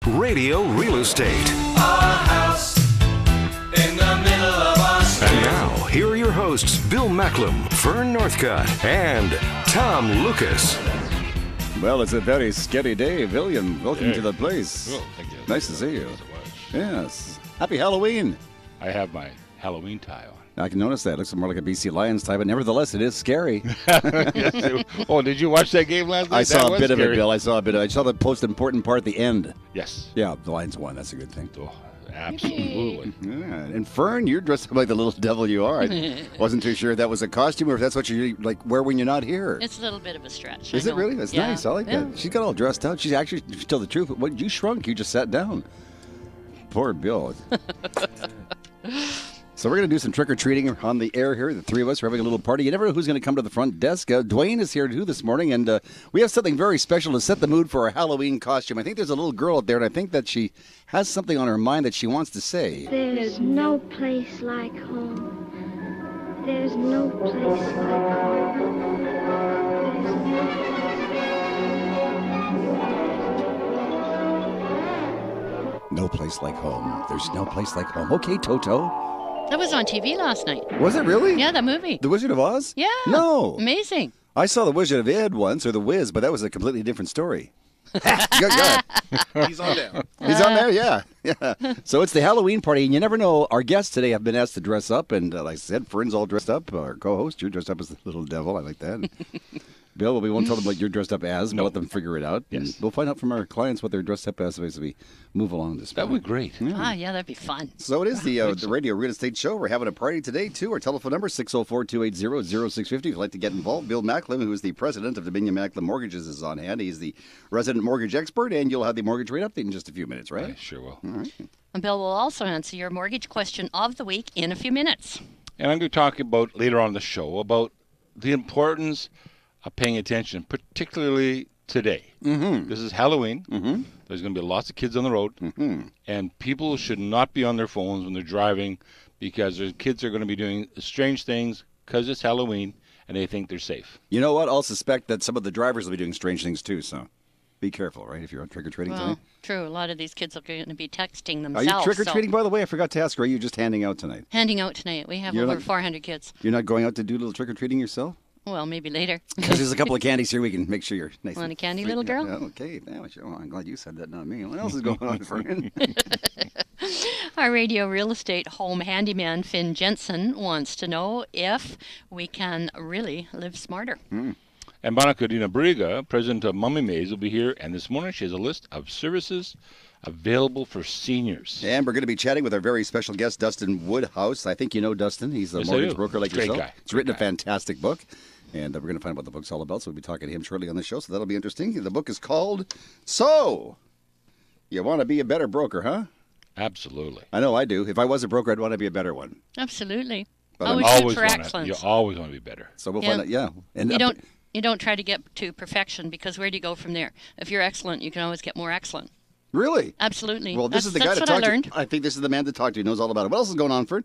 Radio Real Estate. Our house in the middle of our street. And now, here are your hosts, Bill Macklem, Fern Northcott, and Tom Lucas. Well, it's a very scary day. William, welcome to the place. Well, thank you. Nice to see you. Yes, it was. Yes. Happy Halloween. I have my Halloween tie on. I can notice that. It looks more like a BC Lions tie, but nevertheless, it is scary. Oh, did you watch that game last night? I saw a bit of it, scary. Bill. I saw the most important part at the end. Yes. Yeah, the Lions won. That's a good thing. Oh, absolutely. Yeah. And Fern, you're dressed up like the little devil you are. I wasn't too sure if that was a costume or if that's what you like wear when you're not here. It's a little bit of a stretch. Is I it know. really? That's Yeah. nice. I like that. She's got all dressed out. She's actually, to tell the truth, when you shrunk, you just sat down. Poor Bill. So we're going to do some trick-or-treating on the air here. The three of us are having a little party. You never know who's going to come to the front desk. Dwayne is here too this morning, and we have something very special to set the mood for our Halloween costume. I think there's a little girl out there, and I think that she has something on her mind that she wants to say. There's no place like home. There's no place like home. No place like home. There's no place like home. Okay, Toto. That was on TV last night. Was it really? Yeah, that movie. The Wizard of Oz? Yeah. No. Amazing. I saw The Wizard of Ed once, or The Wiz, but that was a completely different story. Good. He's on there. He's on there, yeah. So it's the Halloween party, and you never know. Our guests today have been asked to dress up, and like I said, Fern's all dressed up. Our co-host, you're dressed up as the little devil. I like that. Bill, well, we won't tell them what you're dressed up as. We'll let them figure it out. Yes. And we'll find out from our clients what they're dressed up as we move along this That morning. would be great. Yeah, that'd be fun. So it is the Radio Real Estate Show. We're having a party today, too. Our telephone number, 604-280-0650. If you'd like to get involved, Bill Macklem, who is the president of Dominion Macklem Mortgages, is on hand. He's the resident mortgage expert, and you'll have the mortgage rate update in just a few minutes, right? I sure will. All right. And Bill will also answer your mortgage question of the week in a few minutes. And I'm going to talk about later on in the show about the importance of paying attention, particularly today. Mm-hmm. This is Halloween. Mm-hmm. There's going to be lots of kids on the road, and people should not be on their phones when they're driving because their kids are going to be doing strange things because it's Halloween and they think they're safe. You know what? I'll suspect that some of the drivers will be doing strange things, too, so be careful, right, if you're on trick-or-treating Well, tonight. true. A lot of these kids are going to be texting Are themselves. you trick-or-treating, so by the way? I forgot to ask, or are you just handing out tonight? handing out tonight. We have You're over not- 400 kids. You're not going out to do a little trick-or-treating yourself? Well, maybe later. Because there's a couple of candies here we can make sure you're nice. Want and a candy, free. little girl? Yeah, okay. Yeah, sure. Well, I'm glad you said that, not me. What else is going on, friend? Our radio real estate home handyman, Finn Jensen, wants to know if we can really live smarter. And Monica Dina Briga, president of Mummy Maze, will be here. And this morning she has a list of services available for seniors. And we're going to be chatting with our very special guest, Dustin Woodhouse. I think you know Dustin. He's a Yes, I mortgage do. broker like Great yourself. guy. He's written Great a guy. fantastic book. And we're going to find out what the book's all about. So we'll be talking to him shortly on the show. So that'll be interesting. The book is called So You Want to Be a Better Broker, huh? Absolutely. I know I do. If I was a broker, I'd want to be a better one. Absolutely. But Always I'm shoot for You excellence. always want to be better. So we'll Yeah. find out. Yeah. And You don't try to get to perfection because where do you go from there? If you're excellent, you can always get more excellent. Really? Absolutely. Well, this is the guy that's to what talk I learned. to. I think this is the man to talk to. He knows all about it. What else is going on, Ferd?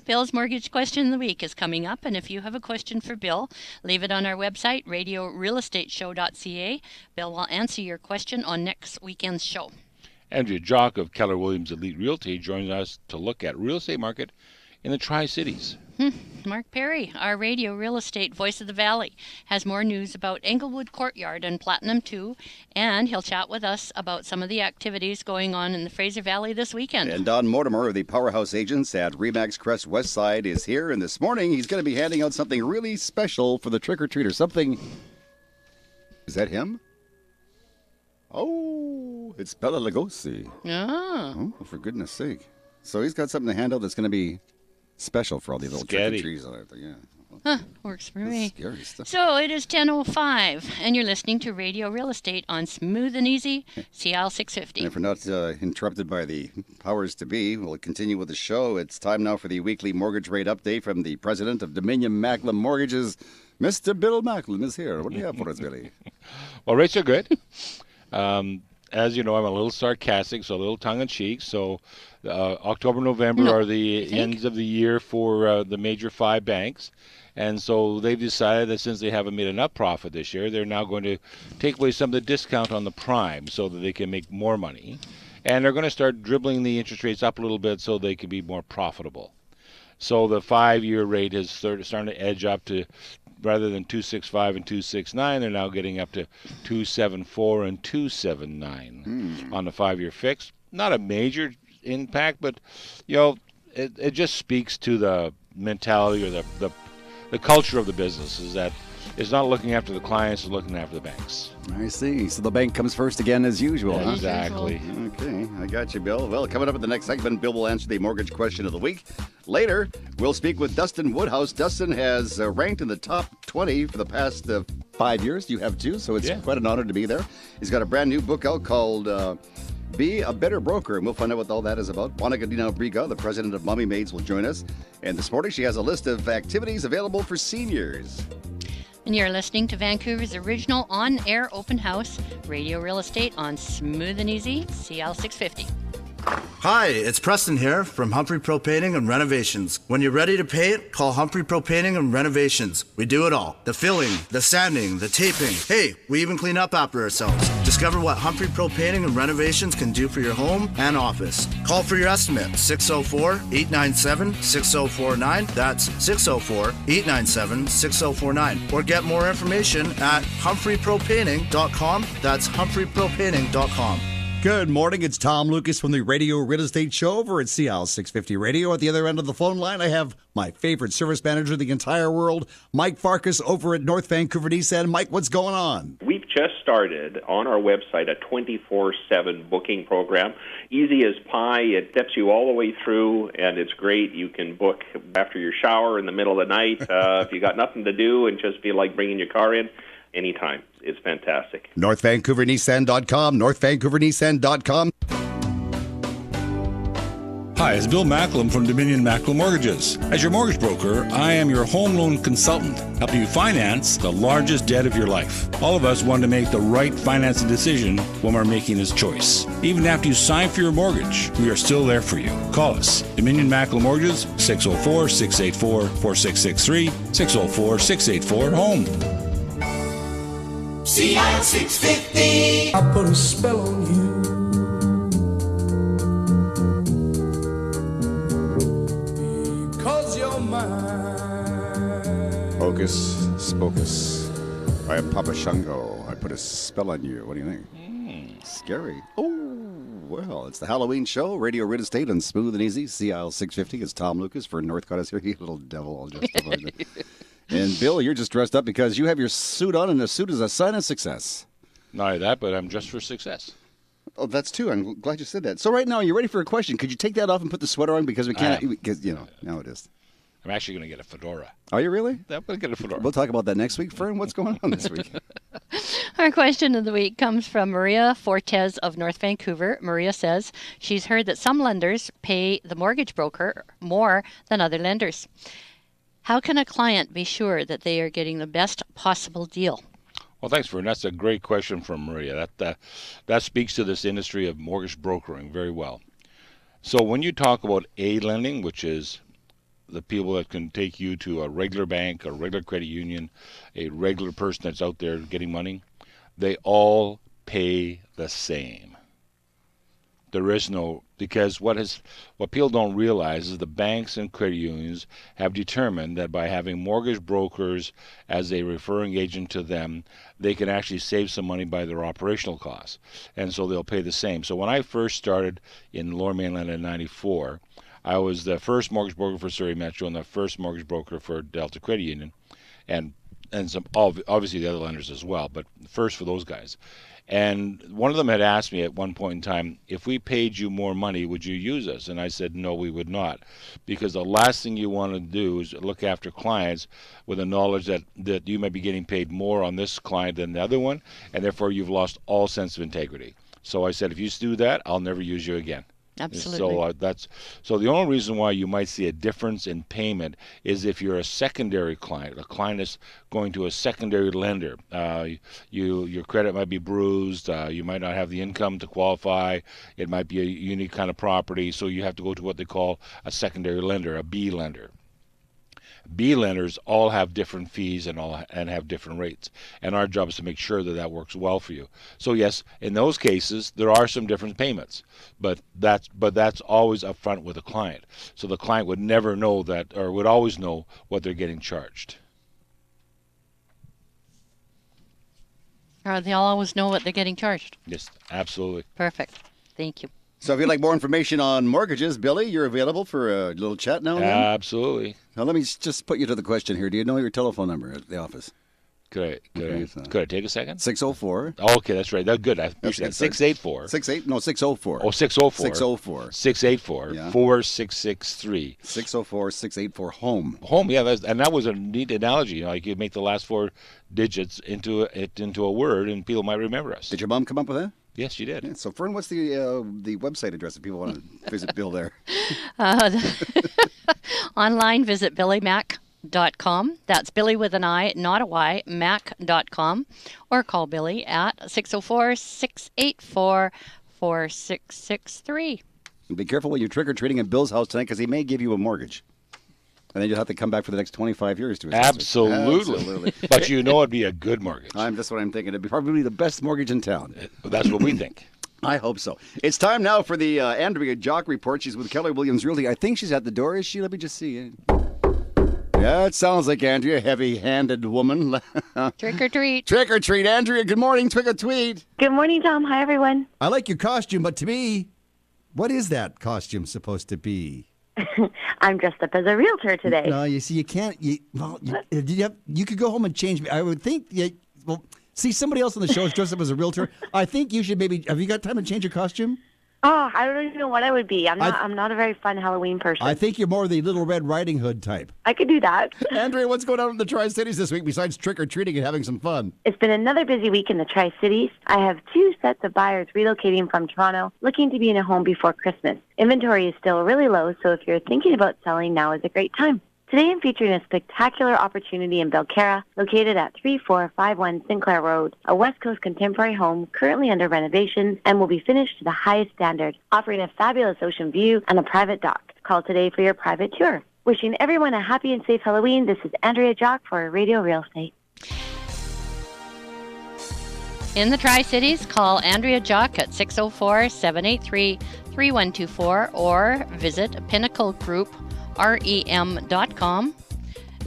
Bill's mortgage question of the week is coming up, and if you have a question for Bill, leave it on our website, RadioRealEstateOct31st2015. Bill will answer your question on next weekend's show. Andrea Jock of Keller Williams Elite Realty joins us to look at real estate market in the Tri-Cities. Mark Perry, our radio real estate voice of the valley, has more news about Englewood Courtyard and Platinum 2, and he'll chat with us about some of the activities going on in the Fraser Valley this weekend. And Don Mortimer of the Powerhouse Agents at Remax Crest Westside is here. And this morning, he's going to be handing out something really special for the trick-or-treater. Something... Is that him? Oh, it's Bela Lugosi. Oh. Oh, for goodness sake. So he's got something to hand out that's going to be special for all these little Scary. trick-or-treaters out there. Yeah. Huh, works for That's me. scary stuff. So it is 10:05, and you're listening to Radio Real Estate on Smooth and Easy, CL And 650. if we're not interrupted by the powers to be, we'll continue with the show. It's time now for the weekly mortgage rate update from the president of Dominion Macklem Mortgages. Mr. Bill Macklem is here. What do you have for us, Billy? Well, rates are good. As you know, I'm a little sarcastic, so a little tongue-in-cheek. So October, November No, are the you think? ends of the year for the major 5 banks. And so they've decided that since they haven't made enough profit this year, they're now going to take away some of the discount on the prime so that they can make more money. And they're going to start dribbling the interest rates up a little bit so they can be more profitable. So the 5-year rate is starting to edge up to, rather than 2.65 and 2.69, they're now getting up to 2.74 and 2.79 on the 5-year fix. Not a major impact, but it just speaks to the mentality or the culture of the business, is that it's not looking after the clients, it's looking after the banks. I see. So the bank comes first again as usual, huh? Exactly. Okay, I got you, Bill. Well, coming up in the next segment, Bill will answer the mortgage question of the week. Later, we'll speak with Dustin Woodhouse. Dustin has ranked in the top 20 for the past 5 years. You have too, so it's quite an honor to be there. He's got a brand new book out called Be a Better Broker, and we'll find out what all that is about. Monica Dino Briga, the president of Mommy Maids, will join us. And this morning, she has a list of activities available for seniors. And you're listening to Vancouver's original on-air open house, Radio Real Estate on Smooth and Easy, CL 650. Hi, it's Preston here from Humphrey Pro Painting and Renovations. When you're ready to paint, call Humphrey Pro Painting and Renovations. We do it all. The filling, the sanding, the taping. Hey, we even clean up after ourselves. Discover what Humphrey Pro Painting and Renovations can do for your home and office. Call for your estimate, 604-897-6049. That's 604-897-6049. Or get more information at humphreypropainting.com. That's humphreypropainting.com. Good morning. It's Tom Lucas from the Radio Real Estate Show over at CL 650 Radio. At the other end of the phone line, I have my favorite service manager in the entire world, Mike Farkas over at North Vancouver Nissan. Mike, what's going on? We've just started on our website a 24/7 booking program. Easy as pie. It steps you all the way through, and it's great. You can book after your shower in the middle of the night if you got nothing to do and just feel like bringing your car in. Anytime. It's fantastic. NorthVancouverNissan.com, NorthVancouverNissan.com. Hi, it's Bill Macklem from Dominion Macklem Mortgages. As your mortgage broker, I am your home loan consultant, helping you finance the largest debt of your life. All of us want to make the right financing decision when we're making this choice. Even after you sign for your mortgage, we are still there for you. Call us. Dominion Macklem Mortgages, 604-684-4663, 604-684-HOME. CL 650. I put a spell on you. Because you're mine. Hocus Spocus. I am Papa Shango. I put a spell on you. What do you think? Scary. Oh, well, it's the Halloween show. Radio Real Estate on Smooth and Easy. CL 650. It's Tom Lucas for Northcott is here. You little devil. All justified. And Bill, you're just dressed up because you have your suit on, and the suit is a sign of success. Not only that, but I'm dressed for success. Oh, that's too. I'm glad you said that. So right now, you're ready for a question. Could you take that off and put the sweater on because we can't? Because now it is. I'm actually going to get a fedora. Are you really? I'm going to get a fedora. We'll talk about that next week. Fern, what's going on this week? Our question of the week comes from Maria Fortes of North Vancouver. Maria says she's heard that some lenders pay the mortgage broker more than other lenders. How can a client be sure that they are getting the best possible deal? Well, thanks, Vern. That's a great question from Maria. That speaks to this industry of mortgage brokering very well. So when you talk about aid lending, which is the people that can take you to a regular bank, a regular credit union, a regular person that's out there getting money, they all pay the same. There is no, because what people don't realize is the banks and credit unions have determined that by having mortgage brokers as a referring agent to them, they can actually save some money by their operational costs. And so they'll pay the same. So when I first started in Lower Mainland in 94, I was the first mortgage broker for Surrey Metro and the first mortgage broker for Delta Credit Union, and some obviously the other lenders as well, but first for those guys. And one of them had asked me at one point in time, if we paid you more money, would you use us? And I said, no, we would not. Because the last thing you want to do is look after clients with the knowledge that you might be getting paid more on this client than the other one, and therefore you've lost all sense of integrity. So I said, if you do that, I'll never use you again. Absolutely. So the only reason why you might see a difference in payment is if you're a secondary client. A client is going to a secondary lender. Your credit might be bruised. You might not have the income to qualify. It might be a unique kind of property, so you have to go to what they call a secondary lender, a B lender. B lenders all have different fees and have different rates. And our job is to make sure that works well for you. So yes, in those cases, there are some different payments, but that's always upfront with the client. So the client would never know that, or would always know what they're getting charged. They'll always know what they're getting charged. Yes, absolutely. Perfect. Thank you. So if you'd like more information on mortgages, Billy, you're available for a little chat now and then? Absolutely. Now let me just put you to the question here. Do you know your telephone number at the office? Could I take a second? 604. Oh, okay, that's right. That's good. I appreciate that. 684. 604. Oh, 604. 604. 684. Yeah. 4663. 604 684 home. Home, yeah, that was a neat analogy. You could make the last 4 digits into a word, and people might remember us. Did your mom come up with that? Yes, she did. Yeah, so, Fern, what's the website address if people want to visit Bill there? Online, visit BillyMac.com. That's Billy with an I, not a Y, Mac.com. Or call Billy at 604-684-4663. Be careful when you're trick-or-treating at Bill's house tonight because he may give you a mortgage. And then you'll have to come back for the next 25 years to his Absolutely. But it'd be a good mortgage. That's what I'm thinking. It'd be probably the best mortgage in town. That's what we think. I hope so. It's time now for the Andrea Jock Report. She's with Keller Williams Realty. I think she's at the door. Is she? Let me just see. Yeah, it sounds like Andrea, heavy-handed woman. Trick or treat. Trick or treat. Andrea, good morning. Trick or tweet. Good morning, Tom. Hi, everyone. I like your costume, but to me, what is that costume supposed to be? I'm dressed up as a realtor today. No, you see, you can't. You could go home and change me. I would think. See, somebody else on the show is dressed up as a realtor. I think you should maybe. Have you got time to change your costume? Oh, I don't even know what I would be. I'm not a very fun Halloween person. I think you're more the Little Red Riding Hood type. I could do that. Andrea, what's going on in the Tri-Cities this week besides trick-or-treating and having some fun? It's been another busy week in the Tri-Cities. I have 2 sets of buyers relocating from Toronto looking to be in a home before Christmas. Inventory is still really low, so if you're thinking about selling, now is a great time. Today I'm featuring a spectacular opportunity in Belcarra, located at 3451 Sinclair Road, a West Coast contemporary home currently under renovation and will be finished to the highest standard, offering a fabulous ocean view and a private dock. Call today for your private tour. Wishing everyone a happy and safe Halloween, this is Andrea Jock for Radio Real Estate. In the Tri-Cities, call Andrea Jock at 604-783-3124 or visit pinnaclegrouprem.com.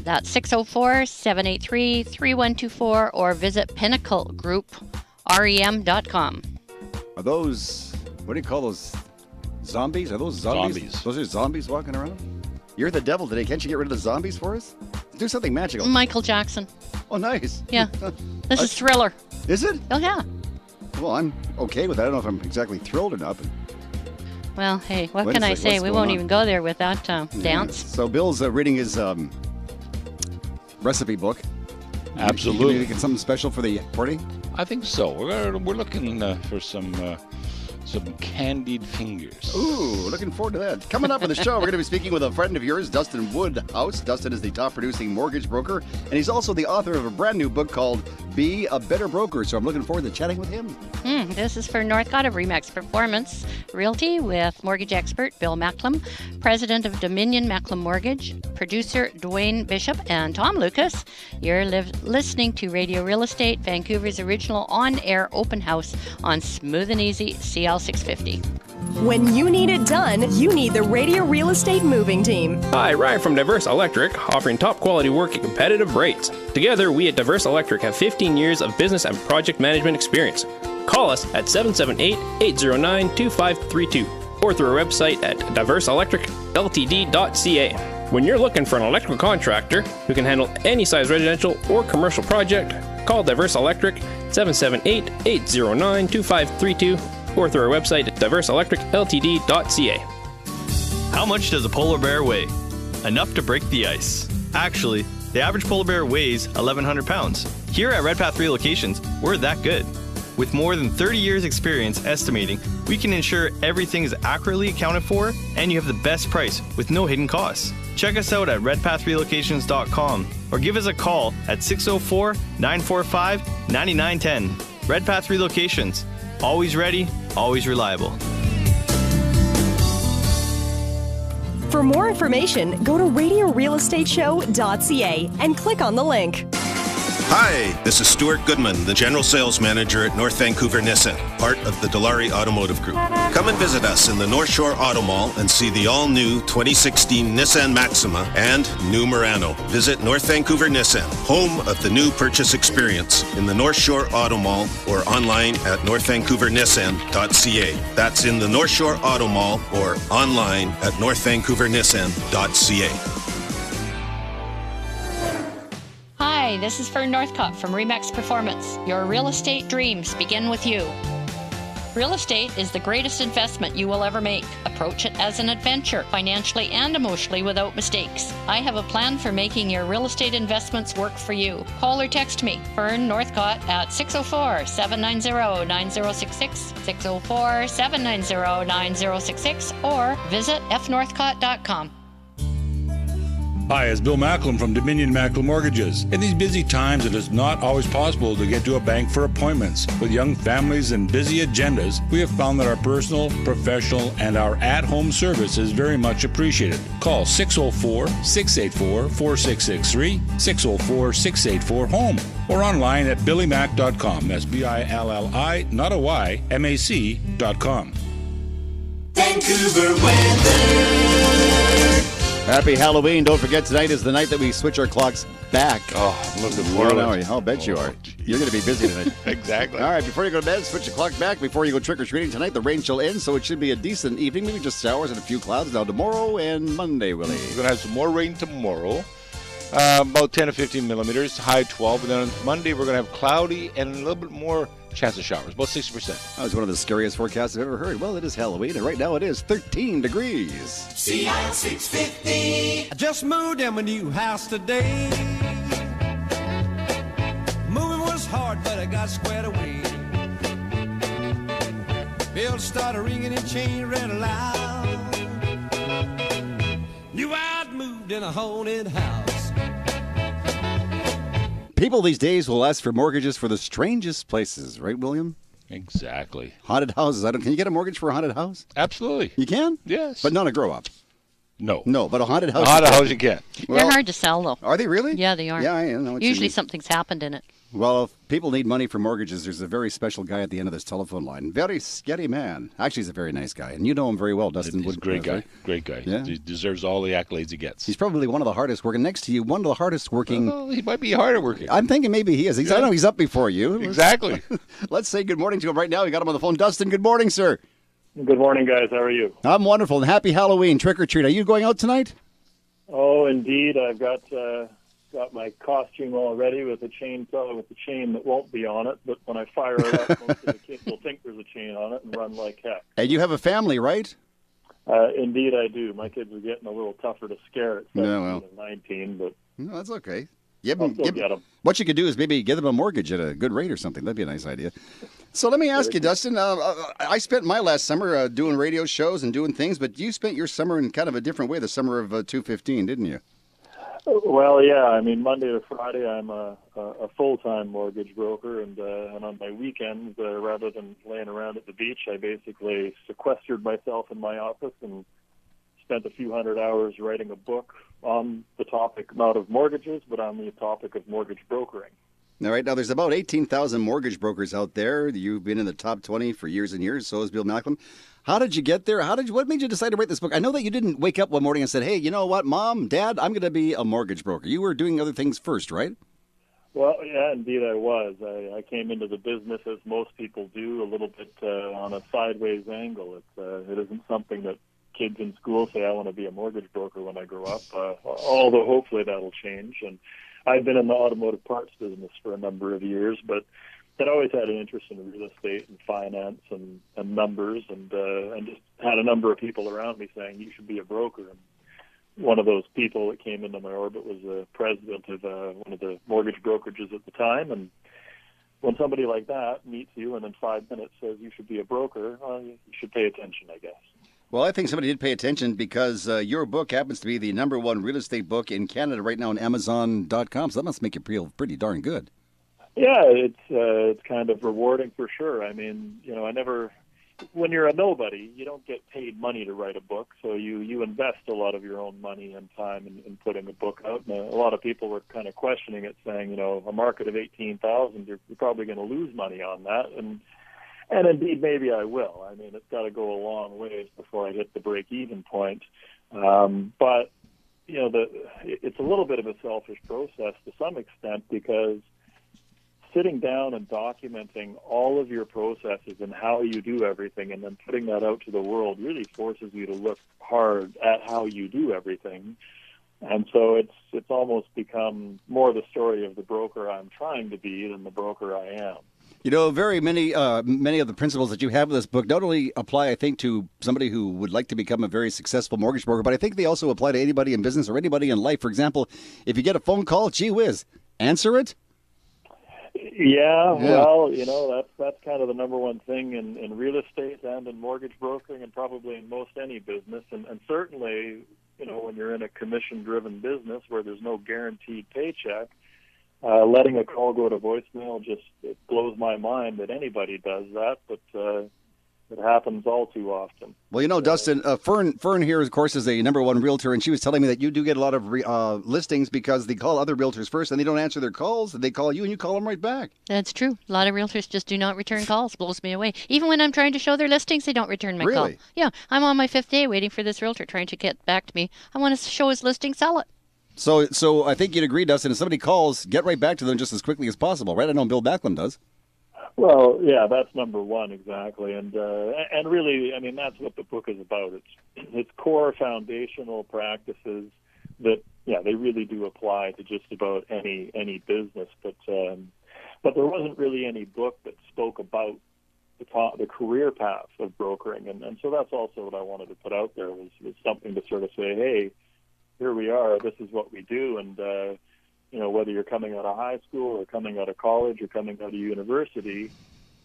That's 604-783-3124 or visit pinnaclegrouprem.com. Are those, what do you call those, zombies? Are those zombies? Those are zombies walking around? You're the devil today. Can't you get rid of the zombies for us? Do something magical. Michael Jackson. Oh, nice. Yeah. This is Thriller. Is it? Oh, yeah. Well, I'm okay with that. I don't know if I'm exactly thrilled or not. But well, hey, what can I say? We won't even go there with that dance. So Bill's reading his recipe book. Absolutely. You get something special for the party? I think so. We're looking for some candied fingers. Ooh, looking forward to that. Coming up on the show, we're going to be speaking with a friend of yours, Dustin Woodhouse. Dustin is the top-producing mortgage broker, and he's also the author of a brand-new book called Be a Better Broker. So I'm looking forward to chatting with him. This is for Northcott of Remax Performance Realty with mortgage expert Bill Macklem, president of Dominion Macklem Mortgage, producer Dwayne Bishop, and Tom Lucas. You're listening to Radio Real Estate, Vancouver's original on-air open house on Smooth and Easy CL 650. When you need it done, you need the Radio Real Estate Moving Team. Hi, Ryan from Diverse Electric, offering top quality work at competitive rates. Together, we at Diverse Electric have 15 years of business and project management experience. Call us at 778-809-2532 or through our website at diverseelectricltd.ca. When you're looking for an electrical contractor who can handle any size residential or commercial project, call Diverse Electric 778-809-2532 or through our website at diverseelectricltd.ca. How much does a polar bear weigh? Enough to break the ice. Actually, the average polar bear weighs 1,100 pounds. Here at Redpath Relocations, we're that good. With more than 30 years experience estimating, we can ensure everything is accurately accounted for and you have the best price with no hidden costs. Check us out at redpathrelocations.com or give us a call at 604-945-9910. Redpath Relocations. Always ready, always reliable. For more information, go to RadioRealEstateShow.ca and click on the link. Hi, this is Stuart Goodman, the General Sales Manager at North Vancouver Nissan, part of the Dilawri Automotive Group. Come and visit us in the North Shore Auto Mall and see the all-new 2016 Nissan Maxima and new Murano. Visit North Vancouver Nissan, home of the new purchase experience, in the North Shore Auto Mall or online at northvancouvernissan.ca. That's in the North Shore Auto Mall or online at northvancouvernissan.ca. Hi, this is Fern Northcott from Remax Performance. Your real estate dreams begin with you. Real estate is the greatest investment you will ever make. Approach it as an adventure, financially and emotionally without mistakes. I have a plan for making your real estate investments work for you. Call or text me, Fern Northcott, at 604-790-9066, 604-790-9066, or visit fnorthcott.com. Hi, it's Bill Macklem from Dominion Macklem Mortgages. In these busy times, it is not always possible to get to a bank for appointments. With young families and busy agendas, we have found that our personal, professional, and our at-home service is very much appreciated. Call 604-684-4663, 604-684-HOME, or online at billymac.com. That's B-I-L-L-I, not a Y, M-A-C.com. Vancouver weather. Happy Halloween. Don't forget, tonight is the night that we switch our clocks back. Oh, I'm looking forward to it. I'll bet you are. You're going to be busy tonight. Exactly. All right, before you go to bed, switch the clock back. Before you go trick-or-treating tonight, the rain shall end, so it should be a decent evening. Maybe just showers and a few clouds. Now tomorrow and Monday, Willie. We're going to have some more rain tomorrow. About 10 to 15 millimeters, high 12. And then on Monday, we're going to have cloudy and a little bit more chance of showers, about 60%. That was one of the scariest forecasts I've ever heard. Well, it is Halloween, and right now it is 13 degrees. CI 650. I just moved in my new house today. Moving was hard, but I got squared away. Bells started ringing and chain ran loud. Knew I'd moved in a haunted house. People these days will ask for mortgages for the strangest places, right, William? Exactly. Haunted houses. Can you get a mortgage for a haunted house? Absolutely. You can? Yes. But not a grow-up. No. No, but a haunted house. A haunted house you can. They're hard to sell, though. Are they really? Yeah, they are. Yeah, I know what you Usually mean. something's happened in it. Well, if people need money for mortgages, there's a very special guy at the end of this telephone line. Very scary man. Actually, he's a very nice guy, and you know him very well, Dustin. He's a great guy. Great guy. Yeah. He deserves all the accolades he gets. He's probably one of the hardest working. Next to you, one of the hardest working. Well, he might be harder working. I'm thinking maybe he is. I know he's up before you. Exactly. Let's say good morning to him right now. We got him on the phone. Dustin, good morning, sir. Good morning, guys. How are you? I'm wonderful, and happy Halloween. Trick or treat. Are you going out tonight? Oh, indeed. I've got my costume all ready with a chainsaw with a chain that won't be on it, but when I fire it up, most of the kids will think there's a chain on it and run like heck. And you have a family, right? Indeed, I do. My kids are getting a little tougher to scare at 17 and 19, but no, that's okay. I'll still get them. What you could do is maybe give them a mortgage at a good rate or something. That'd be a nice idea. So let me ask you, Dustin, I spent my last summer doing radio shows and doing things, but you spent your summer in kind of a different way, the summer of 2015, didn't you? Well, yeah. I mean, Monday to Friday, I'm a full-time mortgage broker, and on my weekends, rather than laying around at the beach, I basically sequestered myself in my office and spent a few hundred hours writing a book on the topic, not of mortgages, but on the topic of mortgage brokering. All right, now there's about 18,000 mortgage brokers out there. You've been in the top 20 for years and years, so has Bill Macklem. How did you get there? What made you decide to write this book? I know that you didn't wake up one morning and said, hey, you know what, Mom, Dad, I'm going to be a mortgage broker. You were doing other things first, right? Well, yeah, indeed I was. I came into the business, as most people do, a little bit on a sideways angle. It isn't something that kids in school say, I want to be a mortgage broker when I grow up, although hopefully that'll change. And I've been in the automotive parts business for a number of years, but I'd always had an interest in real estate and finance and numbers, and just had a number of people around me saying, you should be a broker. And one of those people that came into my orbit was the president of one of the mortgage brokerages at the time. And when somebody like that meets you and in 5 minutes says you should be a broker, you should pay attention, I guess. Well, I think somebody did pay attention because your book happens to be the #1 real estate book in Canada right now on Amazon.com, so that must make you feel pretty darn good. Yeah, it's kind of rewarding for sure. I mean, I never when you're a nobody, you don't get paid money to write a book, so you invest a lot of your own money and time in putting a book out. And a lot of people were kind of questioning it, saying, a market of 18,000, you're probably going to lose money on that. And indeed, maybe I will. I mean, it's got to go a long ways before I hit the break-even point. But it's a little bit of a selfish process to some extent, because sitting down and documenting all of your processes and how you do everything and then putting that out to the world really forces you to look hard at how you do everything. And so it's almost become more the story of the broker I'm trying to be than the broker I am. Very many of the principles that you have in this book not only apply, I think, to somebody who would like to become a very successful mortgage broker, but I think they also apply to anybody in business or anybody in life. For example, if you get a phone call, gee whiz, answer it. Yeah, well, that's kind of the number one thing in real estate and in mortgage brokering, and probably in most any business. And certainly, when you're in a commission-driven business where there's no guaranteed paycheck, letting a call go to voicemail it blows my mind that anybody does that, but it happens all too often. Well, Dustin, Fern here, of course, is a number one realtor, and she was telling me that you do get a lot of listings because they call other realtors first, and they don't answer their calls, and they call you, and you call them right back. That's true. A lot of realtors just do not return calls. Blows me away. Even when I'm trying to show their listings, they don't return my call. Really? Yeah, I'm on my 5th day waiting for this realtor trying to get back to me. I want to show his listing, sell it. So I think you'd agree, Dustin, if somebody calls, get right back to them just as quickly as possible, right? I know Bill Backlund does. Well, yeah, that's number one, exactly, and really, I mean, that's what the book is about. It's core foundational practices that, they really do apply to just about any business. But there wasn't really any book that spoke about the career path of brokering, and so that's also what I wanted to put out there was something to sort of say, hey, here we are, this is what we do, and whether you're coming out of high school or coming out of college or coming out of university,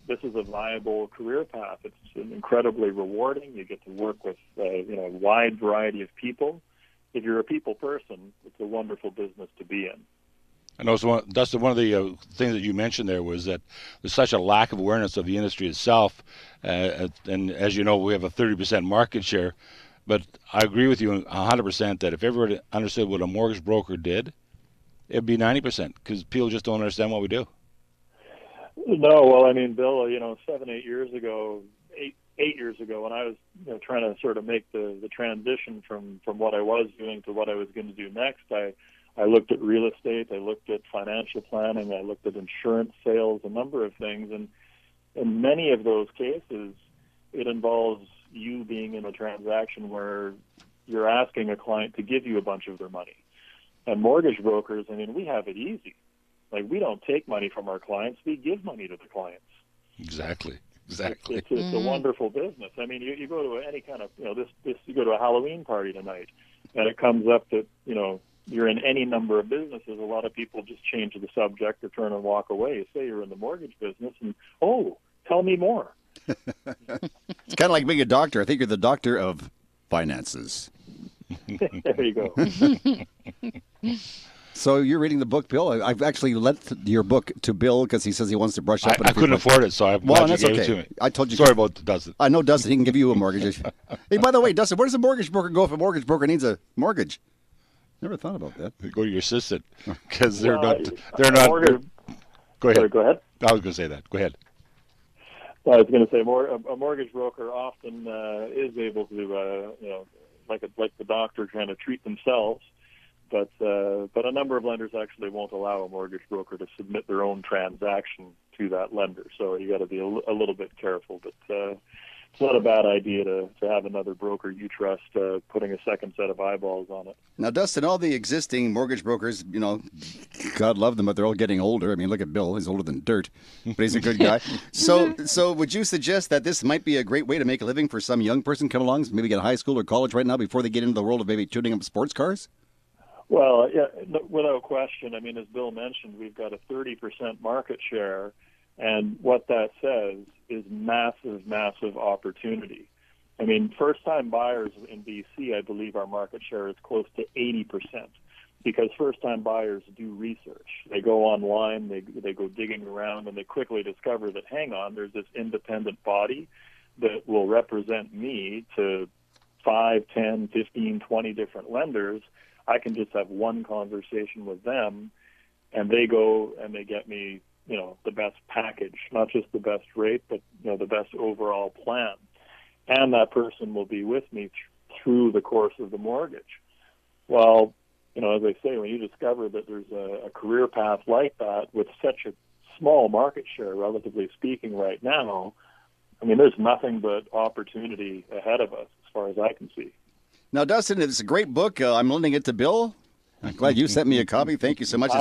this is a viable career path. It's incredibly rewarding. You get to work with a wide variety of people. If you're a people person, it's a wonderful business to be in. I know, Dustin, one of the things that you mentioned there was that there's such a lack of awareness of the industry itself. And as you know, we have a 30% market share. But I agree with you 100% that if everybody understood what a mortgage broker did, it'd be 90%, because people just don't understand what we do. No, well, I mean, Bill, 8 years ago, when I was trying to sort of make the transition from what I was doing to what I was going to do next, I looked at real estate, I looked at financial planning, I looked at insurance sales, a number of things, and in many of those cases, it involves you being in a transaction where you're asking a client to give you a bunch of their money. And mortgage brokers, I mean, we have it easy. Like, we don't take money from our clients, we give money to the clients. Exactly. It's a wonderful business. I mean, you go to any kind of, you go to a Halloween party tonight, and it comes up that, you're in any number of businesses. A lot of people just change the subject or turn and walk away. You say you're in the mortgage business, and, tell me more. It's kind of like being a doctor. I think you're the doctor of finances. There you go. So you're reading the book, Bill. I've actually lent your book to Bill because he says he wants to brush up. I couldn't afford it, so I'm glad you gave it to me. I told you. Sorry about Dustin. I know Dustin. He can give you a mortgage. Hey, by the way, Dustin, where does a mortgage broker go if a mortgage broker needs a mortgage? Never thought about that. Go to your assistant, because they're not. Go ahead. Sorry, go ahead. I was going to say that. Go ahead. Well, I was going to say a mortgage broker often is able to, like the doctor, kind of treat themselves. But a number of lenders actually won't allow a mortgage broker to submit their own transaction to that lender. So you got to be a little bit careful. But it's not a bad idea to have another broker you trust putting a second set of eyeballs on it. Now, Dustin, all the existing mortgage brokers, God love them, but they're all getting older. I mean, look at Bill. He's older than dirt, but he's a good guy. So would you suggest that this might be a great way to make a living for some young person come along, maybe get high school or college right now before they get into the world of maybe tuning up sports cars? Well, yeah, without question. I mean, as Bill mentioned, we've got a 30% market share, and what that says is massive, massive opportunity. I mean, first-time buyers in BC, I believe our market share is close to 80%, because first-time buyers do research. They go online, they go digging around, and they quickly discover that, hang on, there's this independent body that will represent me to 5, 10, 15, 20 different lenders, I can just have one conversation with them, and they go and they get me, the best package, not just the best rate, but, the best overall plan. And that person will be with me through the course of the mortgage. Well, as I say, when you discover that there's a career path like that with such a small market share, relatively speaking, right now, I mean, there's nothing but opportunity ahead of us as far as I can see. Now, Dustin, it's a great book. I'm lending it to Bill. I'm glad you sent me a copy. Thank you so much.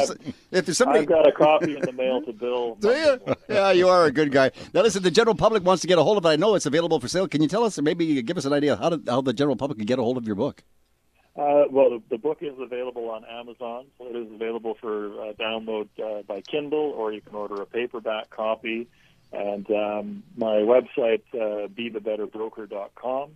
If there's somebody... I've got a copy in the mail to Bill. Do you? Yeah, you are a good guy. Now, listen, the general public wants to get a hold of it. I know it's available for sale. Can you tell us, or maybe give us an idea how the general public can get a hold of your book? Well, the book is available on Amazon, so it is available for download by Kindle, or you can order a paperback copy. And my website, BeTheBetterBroker.com,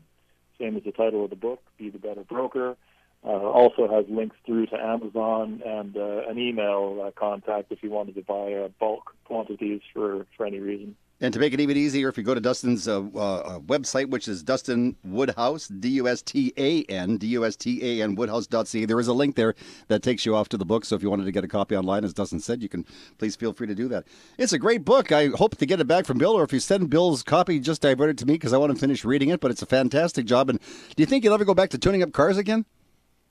same as the title of the book, Be the Better Broker, also has links through to Amazon and an email contact if you wanted to buy bulk quantities for any reason. And to make it even easier, if you go to Dustin's website, which is Dustin Woodhouse, DUSTAN, Woodhouse.ca, there is a link there that takes you off to the book. So if you wanted to get a copy online, as Dustin said, you can please feel free to do that. It's a great book. I hope to get it back from Bill, or if you send Bill's copy, just divert it to me because I want to finish reading it. But it's a fantastic job. And do you think you'll ever go back to tuning up cars again?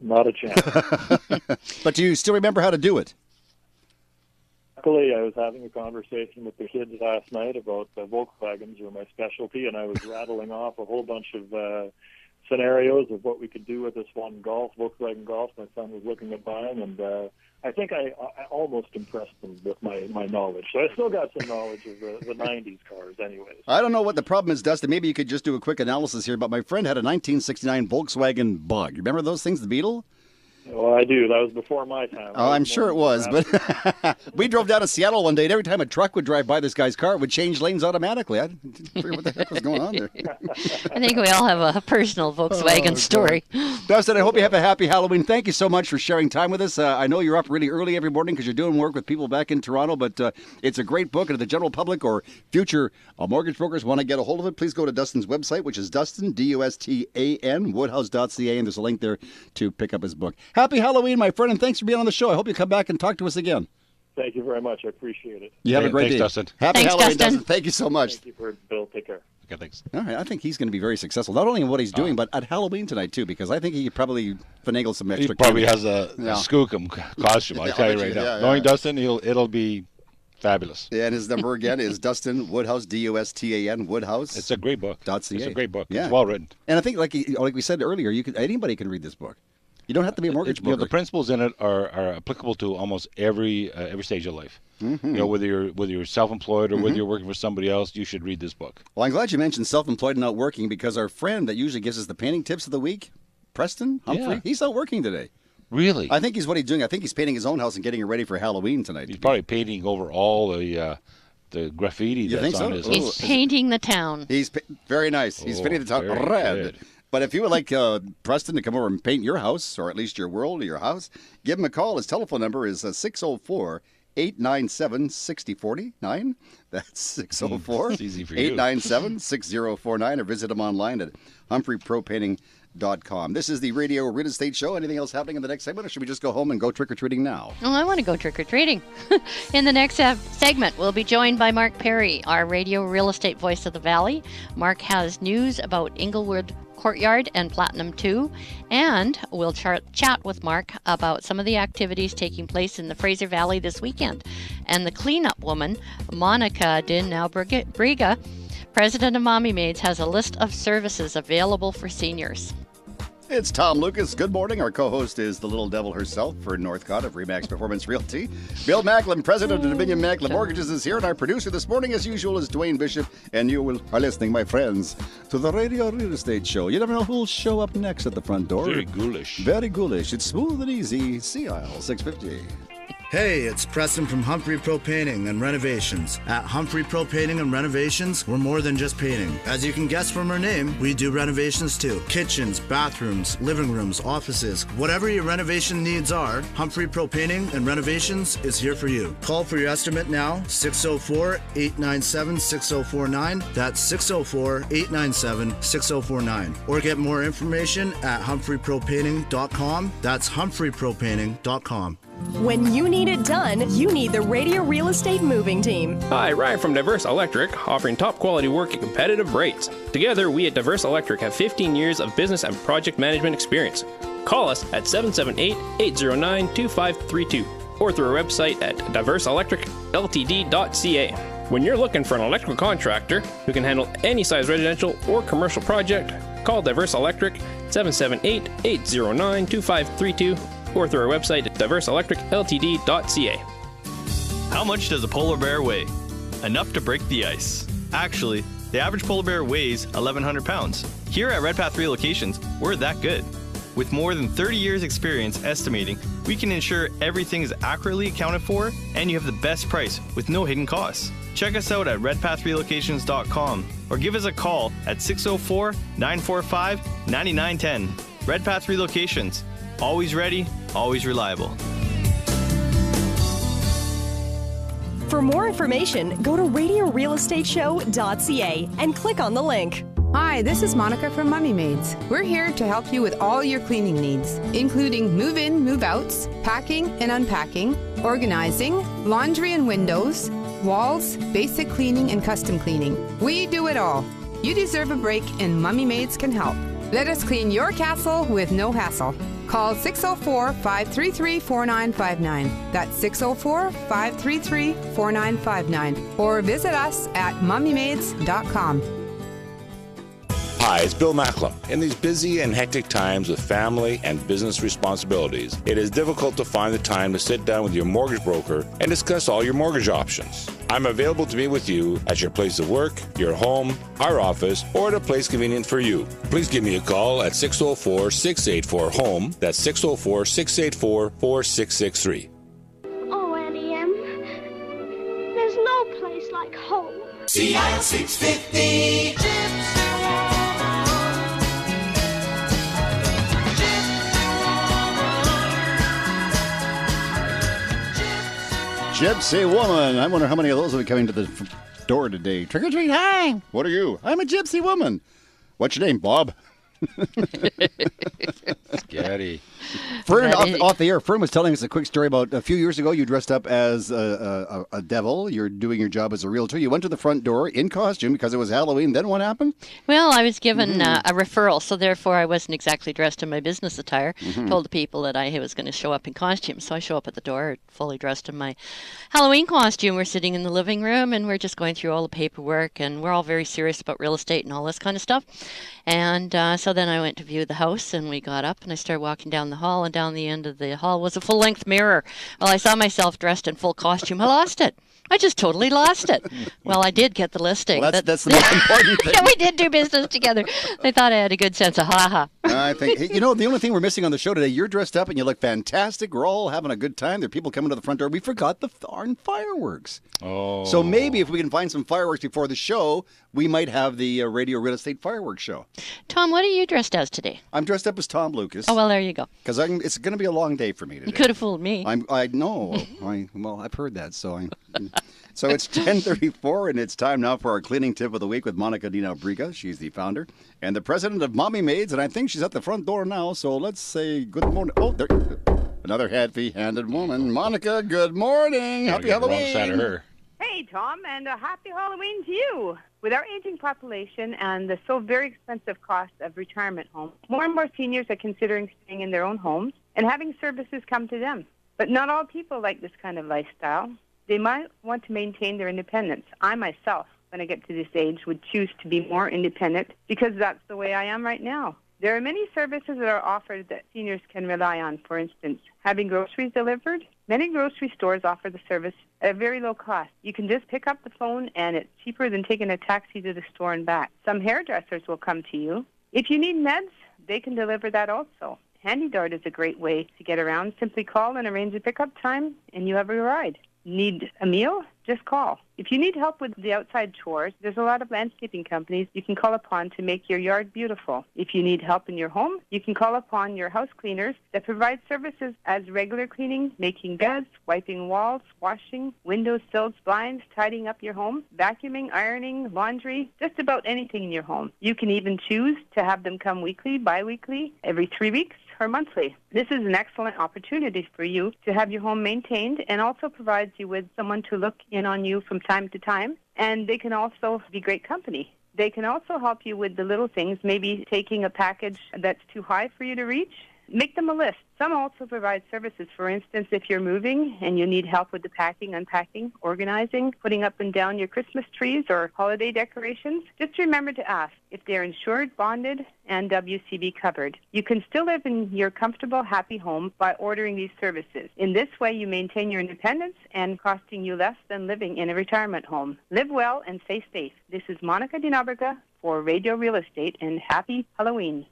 Not a chance. But do you still remember how to do it? Luckily, I was having a conversation with the kids last night about Volkswagens were my specialty, and I was rattling off a whole bunch of scenarios of what we could do with this one Volkswagen Golf my son was looking at buying, and I think I almost impressed them with my knowledge. So I still got some knowledge of the 90s cars anyways. I don't know what the problem is, Dustin. Maybe you could just do a quick analysis here, but my friend had a 1969 Volkswagen Bug. You remember those things, the Beetle? Well, I do. That was before my time. Oh, I'm sure it was. But we drove down to Seattle one day, and every time a truck would drive by this guy's car, it would change lanes automatically. I didn't figure what the heck was going on there. I think we all have a personal Volkswagen story. Dustin, I hope you have a happy Halloween. Thank you so much for sharing time with us. I know you're up really early every morning because you're doing work with people back in Toronto, but it's a great book. And if the general public or future mortgage brokers want to get a hold of it, please go to Dustin's website, which is Dustin, DUSTAN, Woodhouse.ca, and there's a link there to pick up his book. Happy Halloween, my friend, and thanks for being on the show. I hope you come back and talk to us again. Thank you very much. I appreciate it. You have a great day. Dustin. Happy Thanks, Halloween, Dustin. Thank you so much. Thank you, Bill. Take care. Okay, thanks. All right, I think he's going to be very successful, not only in what he's doing, but at Halloween tonight, too, because I think he could probably finagle some extra He probably candy. has a skookum costume, I tell you right now. Knowing Dustin, it'll be fabulous. Yeah, and his number again is Dustin Woodhouse, DUSTAN, Woodhouse. It's a great book. .ca. It's a great book. Yeah. It's well written. And I think, like we said earlier, anybody can read this book. You don't have to be a mortgage broker. The principles in it are applicable to almost every stage of life. Mm-hmm. Whether you're self-employed or whether you're working for somebody else, you should read this book. Well, I'm glad you mentioned self-employed and not working, because our friend that usually gives us the painting tips of the week, Preston Humphrey, he's not working today. Really? I think he's doing. I think he's painting his own house and getting it ready for Halloween tonight. He's probably painting over all the graffiti You that's think so? on his He's painting the town. He's very nice. He's painting the town very red. good. But if you would like Preston to come over and paint your house, or at least your world or your house, give him a call. His telephone number is 604-897-6049. That's 604-897-6049, or visit him online at humphreypropaining.com. This is the Radio Real Estate Show. Anything else happening in the next segment, or should we just go home and go trick-or-treating now? Oh, I want to go trick-or-treating. In the next segment, we'll be joined by Mark Perry, our radio real estate voice of the Valley. Mark has news about Englewood Courtyard and Platinum 2, and we'll chat with Mark about some of the activities taking place in the Fraser Valley this weekend. And the cleanup woman, Monica Dinaubriga, president of Mommy Maids, has a list of services available for seniors. It's Tom Lucas. Good morning. Our co-host is the little devil herself for Northcott of Remax Performance Realty. Bill Macklin, president of Dominion Macklin Mortgages, is here, and our producer this morning, as usual, is Dwayne Bishop. And you are listening, my friends, to the Radio Real Estate Show. You never know who'll show up next at the front door. Very ghoulish. Very ghoulish. It's smooth and easy. Sea Isle 650. Hey, it's Preston from Humphrey Pro Painting and Renovations. At Humphrey Pro Painting and Renovations, we're more than just painting. As you can guess from our name, we do renovations too. Kitchens, bathrooms, living rooms, offices, whatever your renovation needs are, Humphrey Pro Painting and Renovations is here for you. Call for your estimate now, 604-897-6049. That's 604-897-6049. Or get more information at humphreypropainting.com. That's humphreypropainting.com. When you need it done, you need the Radio Real Estate Moving Team. Hi, Ryan from Diverse Electric, offering top quality work at competitive rates. Together, we at Diverse Electric have 15 years of business and project management experience. Call us at 778-809-2532 or through our website at diverseelectricltd.ca. When you're looking for an electrical contractor who can handle any size residential or commercial project, call Diverse Electric 778-809-2532 or through our website at diverseelectricltd.ca. How much does a polar bear weigh? Enough to break the ice. Actually, the average polar bear weighs 1,100 pounds. Here at Red Path Relocations, we're that good. With more than 30 years experience estimating, we can ensure everything is accurately accounted for and you have the best price with no hidden costs. Check us out at redpathrelocations.com or give us a call at 604-945-9910. Red Path Relocations. Always ready, always reliable. For more information, go to RadioRealEstateShow.ca and click on the link. Hi, this is Monica from Mummy Maids. We're here to help you with all your cleaning needs, including move-in, move-outs, packing and unpacking, organizing, laundry and windows, walls, basic cleaning and custom cleaning. We do it all. You deserve a break and Mummy Maids can help. Let us clean your castle with no hassle. Call 604-533-4959. That's 604-533-4959. Or visit us at mummymaids.com. Hi, it's Bill Macklem. In these busy and hectic times with family and business responsibilities, it is difficult to find the time to sit down with your mortgage broker and discuss all your mortgage options. I'm available to meet with you at your place of work, your home, our office, or at a place convenient for you. Please give me a call at 604-684-HOME. That's 604-684-4663. Oh, Auntie Em, there's no place like home. CIL 650. Gypsy woman. I wonder how many of those will be coming to the door today. Trick or treat, hi. What are you? I'm a gypsy woman. What's your name, Bob? Scatty. Fern, off the air, Fern was telling us a quick story about a few years ago. You dressed up as a devil. You're doing your job as a realtor. You went to the front door in costume because it was Halloween. Then what happened? Well, I was given a referral, so therefore I wasn't exactly dressed in my business attire. Told the people that I was going to show up in costume. So I show up at the door fully dressed in my Halloween costume. We're sitting in the living room and we're just going through all the paperwork, and we're all very serious about real estate and all this kind of stuff. And so then I went to view the house, and we got up and I started walking down the hall, and down the end of the hall was a full-length mirror. Well, I saw myself dressed in full costume. I lost it. I just totally lost it. Well, I did get the listing. Well, that's the most important thing. Yeah, we did do business together. They thought I had a good sense of ha-ha. I think, the only thing we're missing on the show today, you're dressed up and you look fantastic. We're all having a good time. There are people coming to the front door. We forgot the darn fireworks. Oh. So maybe if we can find some fireworks before the show, we might have the Radio Real Estate Fireworks Show. Tom, what are you dressed as today? I'm dressed up as Tom Lucas. Oh, well, there you go. Because it's going to be a long day for me today. You could have fooled me. I know. Well, I've heard that, so So it's 10:34, and it's time now for our cleaning tip of the week with Monica Dina Briga. She's the founder and the president of Mommy Maids, and I think she's at the front door now. So let's say good morning. Oh, there, another heavy-handed woman. Monica, good morning. Happy Halloween. Side of her. Hey, Tom, and a happy Halloween to you. With our aging population and the so very expensive cost of retirement homes, more and more seniors are considering staying in their own homes and having services come to them. But not all people like this kind of lifestyle. They might want to maintain their independence. I myself, when I get to this age, would choose to be more independent because that's the way I am right now. There are many services that are offered that seniors can rely on. For instance, having groceries delivered. Many grocery stores offer the service at a very low cost. You can just pick up the phone and it's cheaper than taking a taxi to the store and back. Some hairdressers will come to you. If you need meds, they can deliver that also. Handy Dart is a great way to get around. Simply call and arrange a pickup time, and you have a ride. Need a meal? Just call. If you need help with the outside chores, there's a lot of landscaping companies you can call upon to make your yard beautiful. If you need help in your home, you can call upon your house cleaners that provide services as regular cleaning, making beds, wiping walls, washing, windows, sills, blinds, tidying up your home, vacuuming, ironing, laundry, just about anything in your home. You can even choose to have them come weekly, bi-weekly, every 3 weeks, or monthly. This is an excellent opportunity for you to have your home maintained and also provides you with someone to look in on you from time to time. And they can also be great company. They can also help you with the little things, maybe taking a package that's too high for you to reach. Make them a list. Some also provide services. For instance, if you're moving and you need help with the packing, unpacking, organizing, putting up and down your Christmas trees or holiday decorations, just remember to ask if they're insured, bonded, and WCB covered. You can still live in your comfortable, happy home by ordering these services. In this way, you maintain your independence and costing you less than living in a retirement home. Live well and stay safe. This is Monica Dinaberga for Radio Real Estate, and happy Halloween.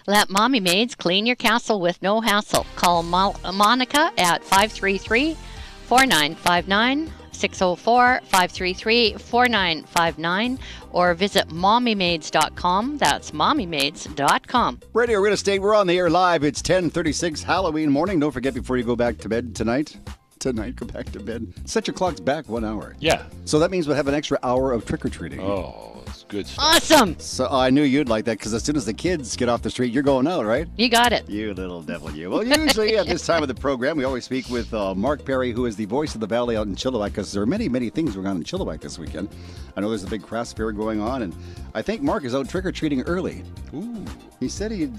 Let Mommy Maids clean your castle with no hassle. Call Monica at 533-4959, 604-533-4959, or visit mommymaids.com. That's mommymaids.com. Radio Real Estate, we're on the air live. It's 10:36 Halloween morning. Don't forget, before you go back to bed tonight, go back to bed. Set your clocks back 1 hour. Yeah. So that means we'll have an extra hour of trick-or-treating. Oh, that's good stuff. Awesome. So I knew you'd like that, because as soon as the kids get off the street, you're going out, right? You got it. You little devil, you. Well, usually at this time of the program, we always speak with Mark Perry, who is the voice of the Valley out in Chilliwack, because there are many, many things going on in Chilliwack this weekend. I know there's a big craft fair going on, and I think Mark is out trick-or-treating early. Ooh. He said he'd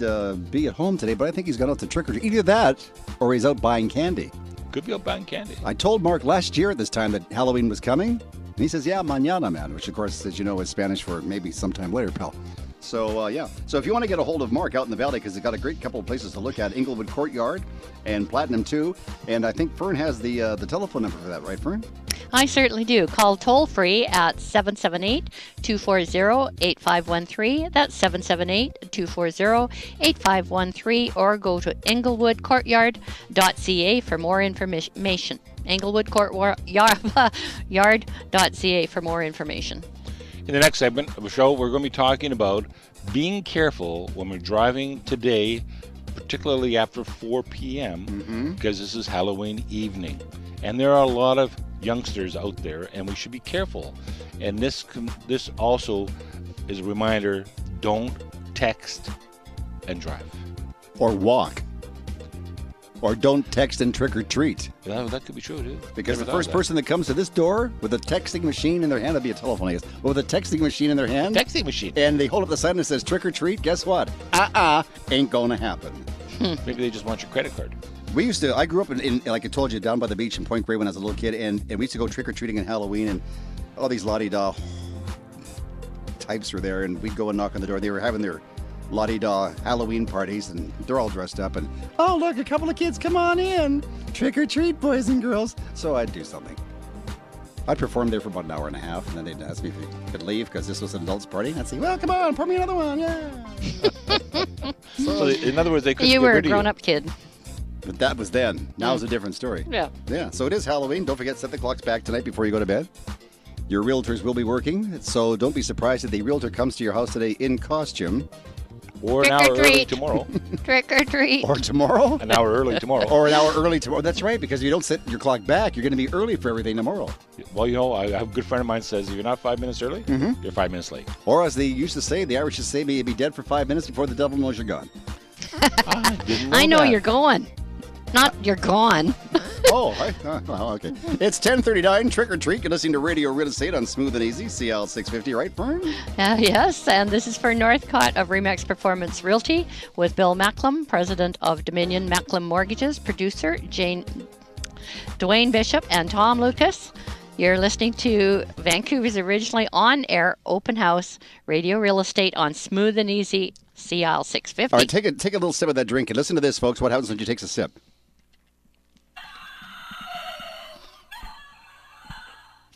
be at home today, but I think he's gone out to trick-or-treat. Either that, or he's out buying candy. Could be out buying candy. I told Mark last year at this time that Halloween was coming, and he says, yeah, mañana, man, which, of course, as you know, is Spanish for maybe sometime later, pal. So, yeah. So if you want to get a hold of Mark out in the Valley, because they've got a great couple of places to look at, Englewood Courtyard and Platinum 2, and I think Fern has the telephone number for that, right, Fern? I certainly do. Call toll-free at 778-240-8513. That's 778-240-8513, or go to englewoodcourtyard.ca for more information. englewoodcourtyard.ca for more information. In the next segment of the show, we're going to be talking about being careful when we're driving today, particularly after 4 p.m., because this is Halloween evening. And there are a lot of youngsters out there, and we should be careful. And this also is a reminder: don't text and drive, or walk, or don't text and trick or treat. That could be true too. Because the first person that comes to this door with a texting machine in their hand, that'll be a telephone, I guess, but with a texting machine in their hand, and they hold up the sign that says trick or treat. Guess what? Ain't gonna happen. Maybe they just want your credit card. I grew up in, like I told you, down by the beach in Point Grey when I was a little kid, and we used to go trick-or-treating on Halloween, and all these la-di-da types were there, and we'd go and knock on the door. They were having their la-di-da Halloween parties, and they're all dressed up, and, oh, look, a couple of kids, come on in. Trick-or-treat, boys and girls. So I'd do something. I'd perform there for about an hour and a half, and then they'd ask me if I could leave because this was an adults' party. I'd say, well, come on, pour me another one, yeah. So in other words, they couldn't You get were a rid of grown-up kid. But that was then. Now it's a different story. Yeah. Yeah, so it is Halloween. Don't forget, set the clocks back tonight before you go to bed. Your realtors will be working, so don't be surprised if the realtor comes to your house today in costume. Or an hour early tomorrow. Trick or treat. Or tomorrow? An hour early tomorrow. Or an hour early tomorrow. That's right, because if you don't set your clock back, you're going to be early for everything tomorrow. Well, you know, I have a good friend of mine says if you're not 5 minutes early, you're 5 minutes late. Or as they used to say, the Irish used to say, may you be dead for 5 minutes before the devil knows you're gone. I know you're going. Not you're gone. Okay. It's 10:39, trick or treat. You're listening to Radio Real Estate on Smooth and Easy, CL 650, right, Fern? Yes, and this is for Northcott of Remax Performance Realty with Bill Macklem, president of Dominion Macklem Mortgages, producer Dwayne Bishop, and Tom Lucas. You're listening to Vancouver's originally on-air open house Radio Real Estate on Smooth and Easy, CL 650. All right, take a little sip of that drink and listen to this, folks. What happens when you take a sip?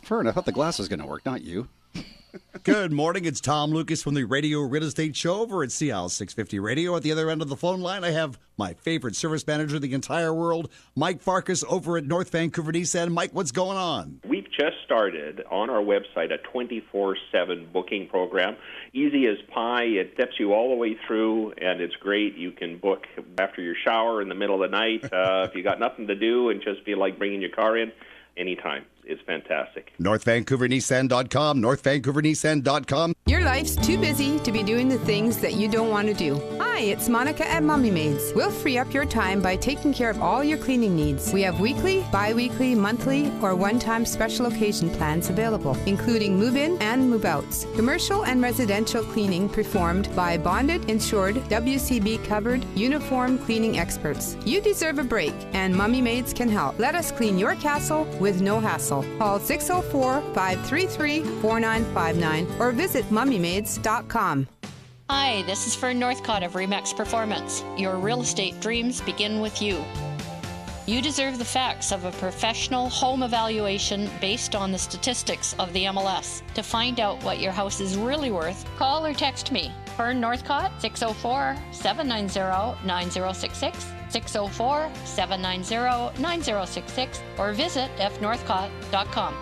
Fern, I thought the glass was going to work, not you. Good morning. It's Tom Lucas from the Radio Real Estate Show over at CL 650 Radio. At the other end of the phone line, I have my favorite service manager in the entire world, Mike Farkas over at North Vancouver Nissan. Mike, what's going on? We've just started on our website a 24/7 booking program. Easy as pie. It steps you all the way through, and it's great. You can book after your shower in the middle of the night if you got nothing to do and just feel like bringing your car in anytime. It's fantastic. NorthVancouverNissan.com, NorthVancouverNissan.com. Your life's too busy to be doing the things that you don't want to do. Hi, it's Monica at Mommy Maids. We'll free up your time by taking care of all your cleaning needs. We have weekly, bi-weekly, monthly, or one-time special occasion plans available, including move-in and move-outs. Commercial and residential cleaning performed by bonded, insured, WCB-covered, uniform cleaning experts. You deserve a break, and Mommy Maids can help. Let us clean your castle with no hassle. Call 604-533-4959 or visit mummymaids.com. Hi, this is Fern Northcott of Remax Performance. Your real estate dreams begin with you. You deserve the facts of a professional home evaluation based on the statistics of the MLS. To find out what your house is really worth, call or text me. Fern Northcott, 604-790-9066, 604-790-9066, or visit fnorthcott.com.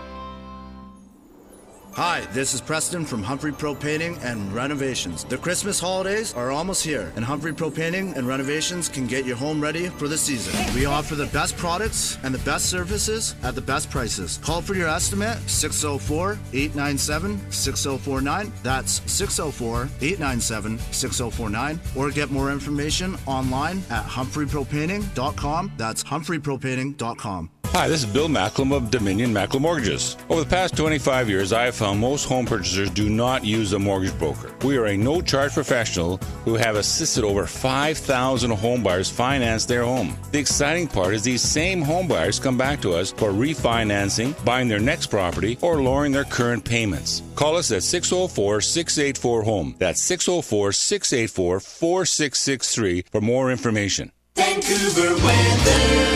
Hi, this is Preston from Humphrey Pro Painting and Renovations. The Christmas holidays are almost here, and Humphrey Pro Painting and Renovations can get your home ready for the season. We offer the best products and the best services at the best prices. Call for your estimate, 604-897-6049. That's 604-897-6049. Or get more information online at humphreypropainting.com. That's humphreypropainting.com. Hi, this is Bill Macklem of Dominion Macklem Mortgages. Over the past 25 years, I have found most home purchasers do not use a mortgage broker. We are a no-charge professional who have assisted over 5,000 home buyers finance their home. The exciting part is these same home buyers come back to us for refinancing, buying their next property, or lowering their current payments. Call us at 604-684-HOME. That's 604-684-4663 for more information. Vancouver weather.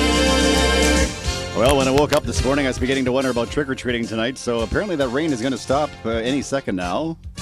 Well, when I woke up this morning, I was beginning to wonder about trick-or-treating tonight, so apparently that rain is going to stop any second now. I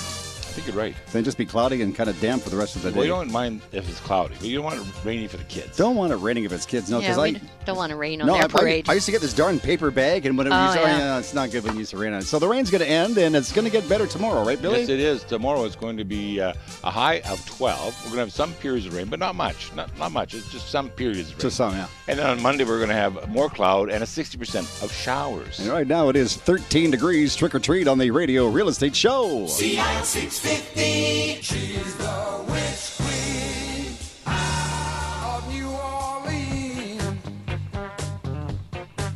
think you're right. Then just be cloudy and kind of damp for the rest of the day. Well, you don't mind if it's cloudy, but you don't want it raining for the kids. Don't want it raining if it's kids. No, because we don't want to rain on their parade. I used to get this darn paper bag, and whenever it's not good when you used to rain on it. So the rain's going to end, and it's going to get better tomorrow, right, Billy? Yes, it is. Tomorrow is going to be a high of 12. We're going to have some periods of rain, but not much. Not much. It's just some periods of rain. Just some, yeah. And then on Monday, we're going to have more cloud and a 60% of showers. And right now, it is 13 degrees. Trick or treat on the Radio Real Estate Show. CL 650. She's the witch queen of New Orleans.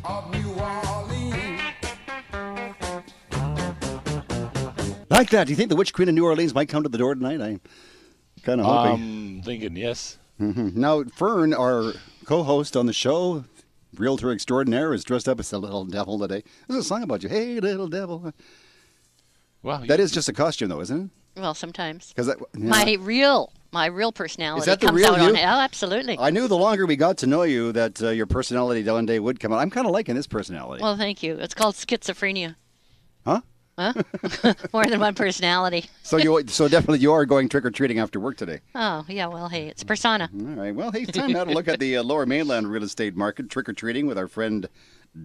Of New Orleans. Like that. Do you think the Witch Queen of New Orleans might come to the door tonight? I'm kind of hoping. I'm thinking yes. Mm-hmm. Now, Fern, our co-host on the show, realtor extraordinaire, is dressed up as a little devil today. There's a song about you. Hey, little devil. Well, that is just a costume, though, isn't it? Well, sometimes. My real personality is that the comes real out you? on it. Oh, absolutely. I knew the longer we got to know you that your personality one day would come out. I'm kind of liking this personality. Well, thank you. It's called schizophrenia. Huh? More than one personality. So definitely you are going trick-or-treating after work today. Oh, yeah, well, hey, it's persona. All right. Well, hey, time now to look at the Lower Mainland real estate market, trick-or-treating with our friend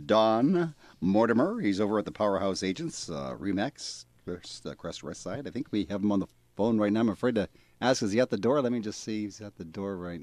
Don Mortimer. He's over at the Powerhouse Agents, Remax, Crest West Side. I think we have him on the phone right now. I'm afraid to ask, is he at the door? Let me just see. He's at the door right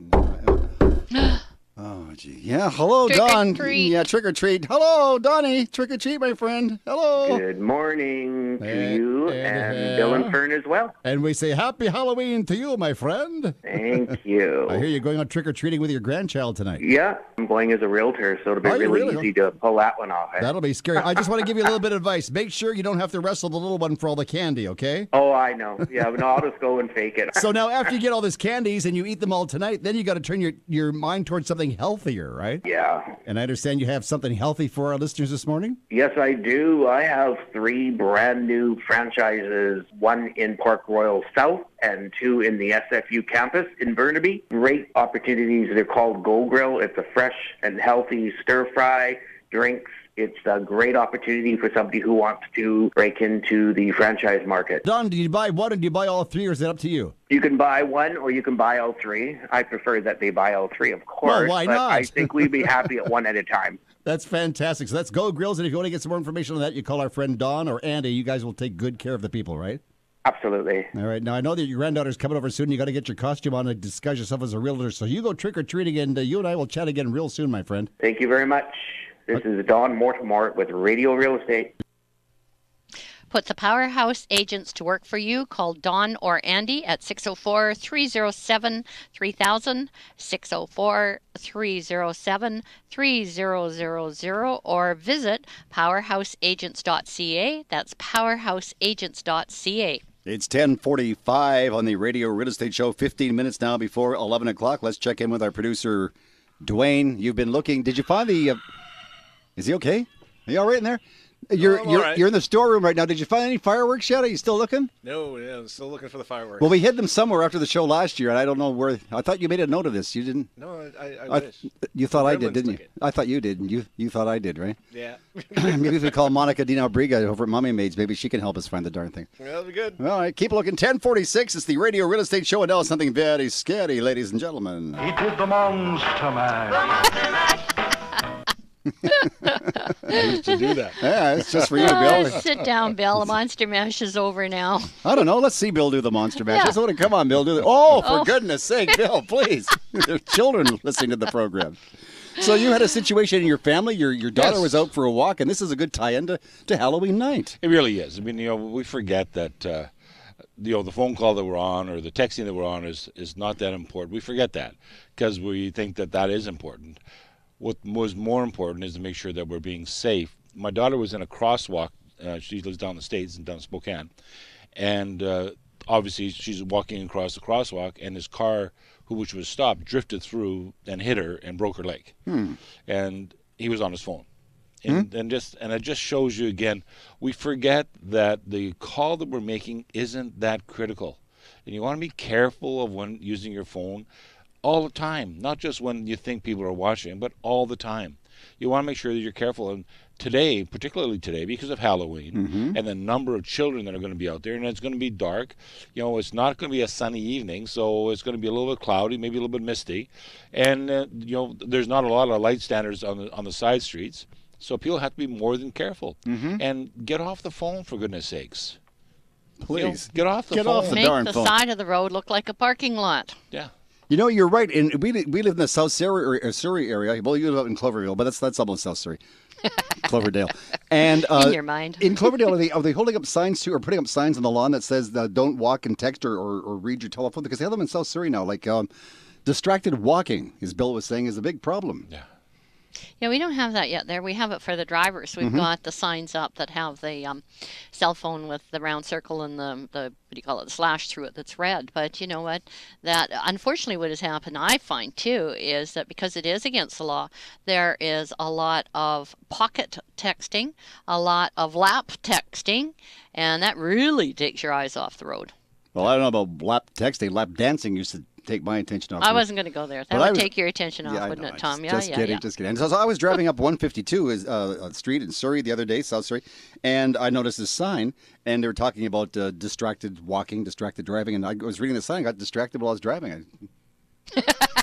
now. Oh, gee. Yeah, hello, Don. Yeah, trick or treat. Hello, Donnie. Trick or treat, my friend. Hello. Good morning to you and Bill and Fern as well. And we say happy Halloween to you, my friend. Thank you. I hear you're going on trick or treating with your grandchild tonight. Yeah, I'm going as a realtor, so it'll be really easy to pull that one off. That'll be scary. I just want to give you a little bit of advice. Make sure you don't have to wrestle the little one for all the candy, okay? Oh, I know. Yeah, no, I'll just go and fake it. So now after you get all these candies and you eat them all tonight, then you got to turn your mind towards something healthier, right? Yeah. And I understand you have something healthy for our listeners this morning? Yes, I do. I have 3 brand new franchises, one in Park Royal South and 2 in the SFU campus in Burnaby. Great opportunities. They're called Go Grill. It's a fresh and healthy stir-fry, drinks, It's a great opportunity for somebody who wants to break into the franchise market. Don, do you buy one or do you buy all three, or is it up to you? You can buy one or you can buy all three. I prefer that they buy all three, of course. Well, why but not? I think we'd be happy at one at a time. That's fantastic. So that's Go Grills, and if you want to get some more information on that, you call our friend Don or Andy. You guys will take good care of the people, right? Absolutely. All right. Now, I know that your granddaughter's coming over soon. You got to get your costume on and disguise yourself as a realtor. So you go trick-or-treating, and you and I will chat again real soon, my friend. Thank you very much. This is Don Mortimer with Radio Real Estate. Put the Powerhouse agents to work for you. Call Don or Andy at 604-307-3000, 604-307-3000, or visit powerhouseagents.ca. That's powerhouseagents.ca. It's 10:45 on the Radio Real Estate Show, 15 minutes now before 11 o'clock. Let's check in with our producer, Dwayne. You've been looking. Did you find the... Is he okay? Are you all right in there? You're in the storeroom right now. Did you find any fireworks yet? Are you still looking? No, yeah, I'm still looking for the fireworks. Well, we hid them somewhere after the show last year, and I don't know where. I thought you made a note of this. You didn't? No, I wish. You thought I did, Gremlins didn't took you? it. I thought you did, and you thought I did, right? Yeah. Maybe if we call Monica Dina Briga over at Mommy Maids, maybe she can help us find the darn thing. That'll be good. All right, keep looking. 10:46. It's the Radio Real Estate Show, and now something very scary, ladies and gentlemen. He did the Monster Mash. I used to do that. Yeah, it's just for you, Bill. Sit down, Bill. The Monster Mash is over now. I don't know. Let's see Bill do the Monster Mash. Yeah. Just want to come on, Bill. Do the. Oh, for Oh. goodness sake, Bill, please. There's children listening to the program. So you had a situation in your family. Your daughter Yes. was out for a walk, and this is a good tie-in to Halloween night. It really is. I mean, we forget that, the phone call that we're on or the texting that we're on is not that important. We forget that because we think that is important. What was more important is to make sure that we're being safe. My daughter was in a crosswalk. She lives down in the States and down in Spokane. And obviously she's walking across the crosswalk, and this car, which was stopped, drifted through and hit her and broke her leg. And he was on his phone. And it just shows you again, we forget that the call that we're making isn't that critical. And you want to be careful of when using your phone all the time, not just when you think people are watching, but all the time. You want to make sure that you're careful. And today, particularly today, because of Halloween and the number of children that are going to be out there, and it's going to be dark, it's not going to be a sunny evening, so it's going to be a little bit cloudy, maybe a little bit misty. And, there's not a lot of light standards on the side streets, so people have to be more than careful. And get off the phone, for goodness sakes. Please. Get off the phone. Get off the darn Make phone. the side of the road look like a parking lot. Yeah. You're right. And we live in the South Surrey area. Well, you live in Cloverville, but that's almost South Surrey. Cloverdale. And In your mind. in Cloverdale, are they holding up signs too, or putting up signs on the lawn that says don't walk and text or read your telephone? Because they have them in South Surrey now. Like distracted walking, as Bill was saying, is a big problem. Yeah. Yeah, we don't have that yet there. We have it for the drivers. We've got the signs up that have the cell phone with the round circle and the what do you call it, the slash through it that's red. But you know what? That unfortunately what has happened, I find too, is that because it is against the law, there is a lot of pocket texting, a lot of lap texting, and that really takes your eyes off the road. Well, I don't know about lap texting. Lap dancing used to take my attention off. I wasn't going to go there. That would take your attention off, I wouldn't know. it, Tom? Just kidding. So I was driving up 152 street in Surrey the other day, South Surrey, and I noticed this sign, and they were talking about distracted walking, distracted driving, and I was reading the sign, got distracted while I was driving.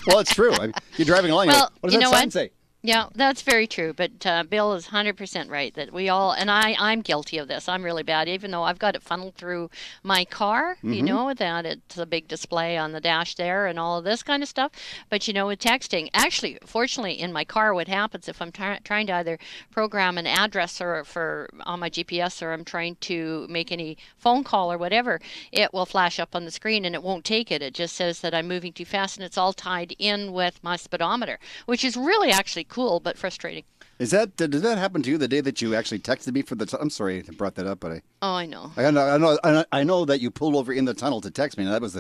Well, it's true. You're driving along. Well, what does you that know sign what? say? Yeah, that's very true. But Bill is 100% right that we all, and I'm guilty of this. I'm really bad, even though I've got it funneled through my car, that it's a big display on the dash there and all of this kind of stuff. But, with texting, actually, fortunately, in my car, what happens if I'm trying to either program an address or on my GPS, or I'm trying to make any phone call or whatever, it will flash up on the screen and it won't take it. It just says that I'm moving too fast, and it's all tied in with my speedometer, which is really actually cool, but frustrating. Did that happen to you the day that you actually texted me for the? I'm sorry I brought that up, but I know. I know that you pulled over in the tunnel to text me. And that was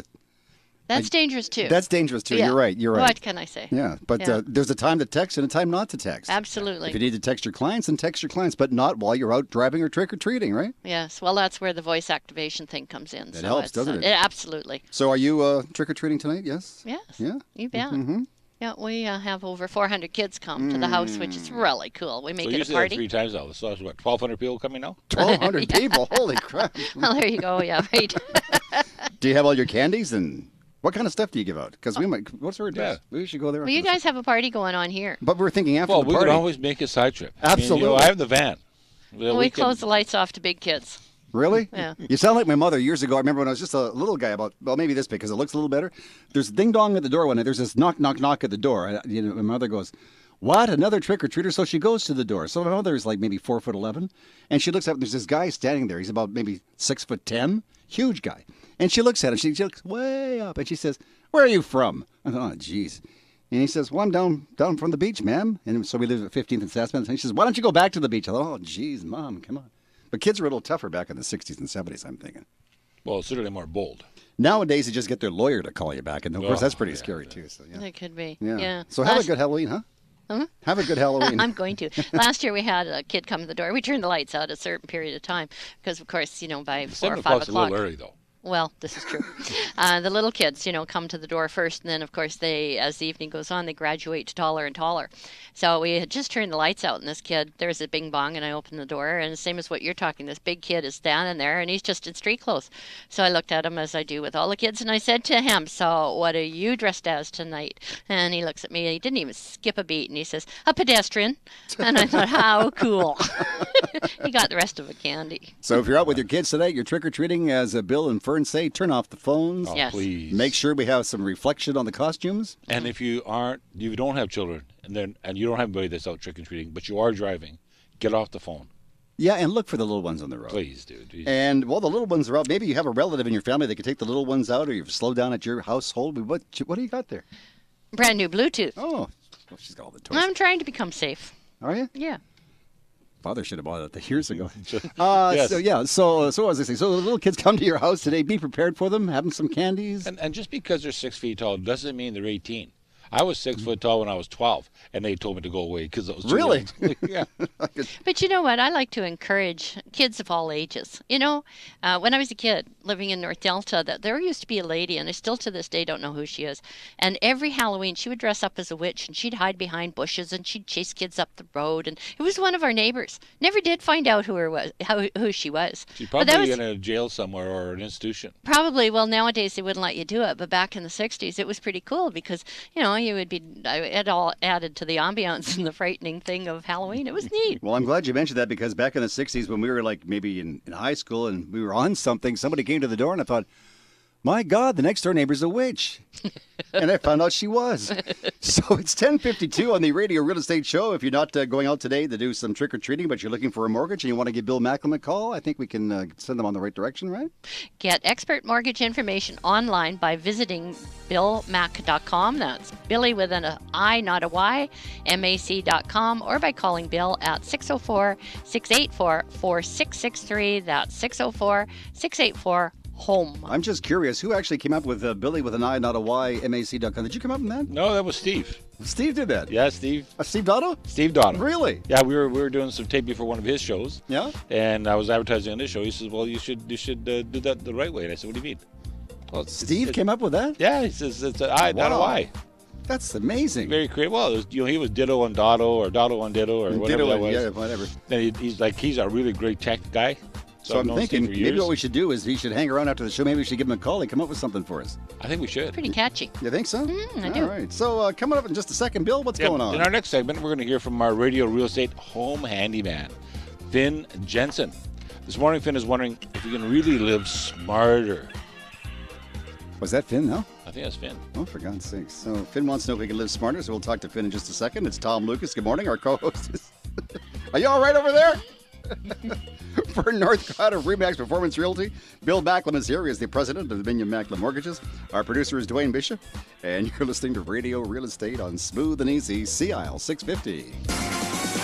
That's dangerous too. That's dangerous too. Yeah. You're right. What can I say? Yeah, but there's a time to text and a time not to text. Absolutely. If you need to text your clients, then text your clients, but not while you're out driving or trick or treating, right? Yes. Well, that's where the voice activation thing comes in. That helps, doesn't it? Absolutely. So, are you trick or treating tonight? Yes. Yes. Yeah. You bet. Yeah, we have over 400 kids come to the house, which is really cool. We make So it a usually party. 3 times now. So that's what, 1,200 people coming now? 1,200 people. Holy crap. Well, there you go. Yeah, right. Do you have all your candies and what kind of stuff do you give out? Because we might. What's our address? We should go there. Well, you guys have a party going on here. But we're thinking after Well, the we party. could always make a side trip. Absolutely. I mean, I have the van. Well, we close the lights off to big kids. Really? Yeah. You sound like my mother years ago. I remember when I was just a little guy, maybe this big because it looks a little better. There's ding dong at the door one night. There's this knock, knock, knock at the door. My mother goes, "What? Another trick or treater?" So she goes to the door. So my mother is like maybe 4'11", and she looks up. And there's this guy standing there. He's about maybe 6'10", huge guy. And she looks at him. She looks way up, and she says, "Where are you from?" I thought, "Oh, geez." And he says, "Well, I'm down from the beach, ma'am." And so we live at 15th and Saskman. And she says, "Why don't you go back to the beach?" I thought, "Oh, geez, Mom, come on." But kids were a little tougher back in the 60s and 70s, I'm thinking. Well, certainly more bold. Nowadays, you just get their lawyer to call you back. And, of course, that's pretty scary, too. So, yeah. It could be. Yeah. Yeah. So have a good Halloween, huh? Have a good Halloween. I'm going to. Last year we had a kid come to the door. We turned the lights out at a certain period of time because, of course, by 4 or 5 o'clock. a little early, though. Well, this is true. The little kids, come to the door first, and then, of course, as the evening goes on, they graduate to taller and taller. So we had just turned the lights out, and this kid, there's a bing bong, and I opened the door, and the same as what you're talking, this big kid is standing there, and he's just in street clothes. So I looked at him as I do with all the kids, and I said to him, "So what are you dressed as tonight?" And he looks at me, and he didn't even skip a beat, and he says, "A pedestrian." And I thought, how cool. He got the rest of a candy. So if you're out with your kids tonight, you're trick-or-treating, as Bill and Fern say, turn off the phones. Yes. Please. Make sure we have some reflection on the costumes. And if you don't have children, and you don't have anybody that's out trick-or-treating, but you are driving, get off the phone. Yeah, and look for the little ones on the road. Please, dude. And while the little ones are out, maybe you have a relative in your family that can take the little ones out, or you've slowed down at your household. What do you got there? Brand new Bluetooth. Oh, she's got all the toys. I'm trying to become safe. Are you? Yeah. Father should have bought it years ago. Yes. So what was I saying? So the little kids come to your house today. Be prepared for them. Have them some candies. And just because they're 6 feet tall doesn't mean they're 18. I was 6 foot tall when I was 12, and they told me to go away because I was too Really? old. Yeah. But you know what? I like to encourage kids of all ages. When I was a kid living in North Delta, there used to be a lady, and I still to this day don't know who she is. And every Halloween, she would dress up as a witch, and she'd hide behind bushes, and she'd chase kids up the road. And it was one of our neighbors. Never did find out who she was. She's But probably in a jail somewhere or an institution. Probably. Well, nowadays they wouldn't let you do it, but back in the 60s it was pretty cool because, you would be, it all added to the ambiance and the frightening thing of Halloween. It was neat. Well, I'm glad you mentioned that because back in the 60s when we were like maybe in high school and we were on something, somebody came to the door and I thought, my God, the next door neighbor's a witch. And I found out she was. So it's 10:52 on the Radio Real Estate Show. If you're not going out today to do some trick-or-treating, but you're looking for a mortgage and you want to give Bill Macklem a call, I think we can send them on the right direction, right? Get expert mortgage information online by visiting billmac.com. That's Billy with an I, not a Y, mac.com, or by calling Bill at 604-684-4663. That's 604-684-home. I'm just curious, who actually came up with Billy with an I, not a Y, mac.com? Did you come up with that? No, that was Steve. Steve did that? Yeah, Steve. Steve Dotto? Steve Dotto. Really? Yeah, we were doing some taping for one of his shows. Yeah? And I was advertising on this show. He says, well, you should do that the right way. And I said, what do you mean? Well, Steve came up with that? Yeah, he says it's an I, not a Y. That's amazing. Very creative. Well, he was Ditto on Dotto or Dotto on Ditto or whatever Ditto, that was. yeah, whatever. Then he's a really great tech guy. So I'm thinking maybe what we should do is he should hang around after the show. Maybe we should give him a call and come up with something for us. I think we should. Pretty catchy. You think so? I do. All right. So coming up in just a second, Bill, what's going on? In our next segment, we're going to hear from our Radio Real Estate home handyman, Finn Jensen. This morning, Finn is wondering if we can really live smarter. Was that Finn, no? I think that's Finn. Oh, for God's sakes. So Finn wants to know if we can live smarter, so we'll talk to Finn in just a second. It's Tom Lucas. Good morning. Our co-host is... Are you all right over there? For North Dakota Remax Performance Realty, Bill Macklem is here. He is the president of Dominion Macklem Mortgages. Our producer is Dwayne Bishop, and you're listening to Radio Real Estate on Smooth and Easy, CIL 650.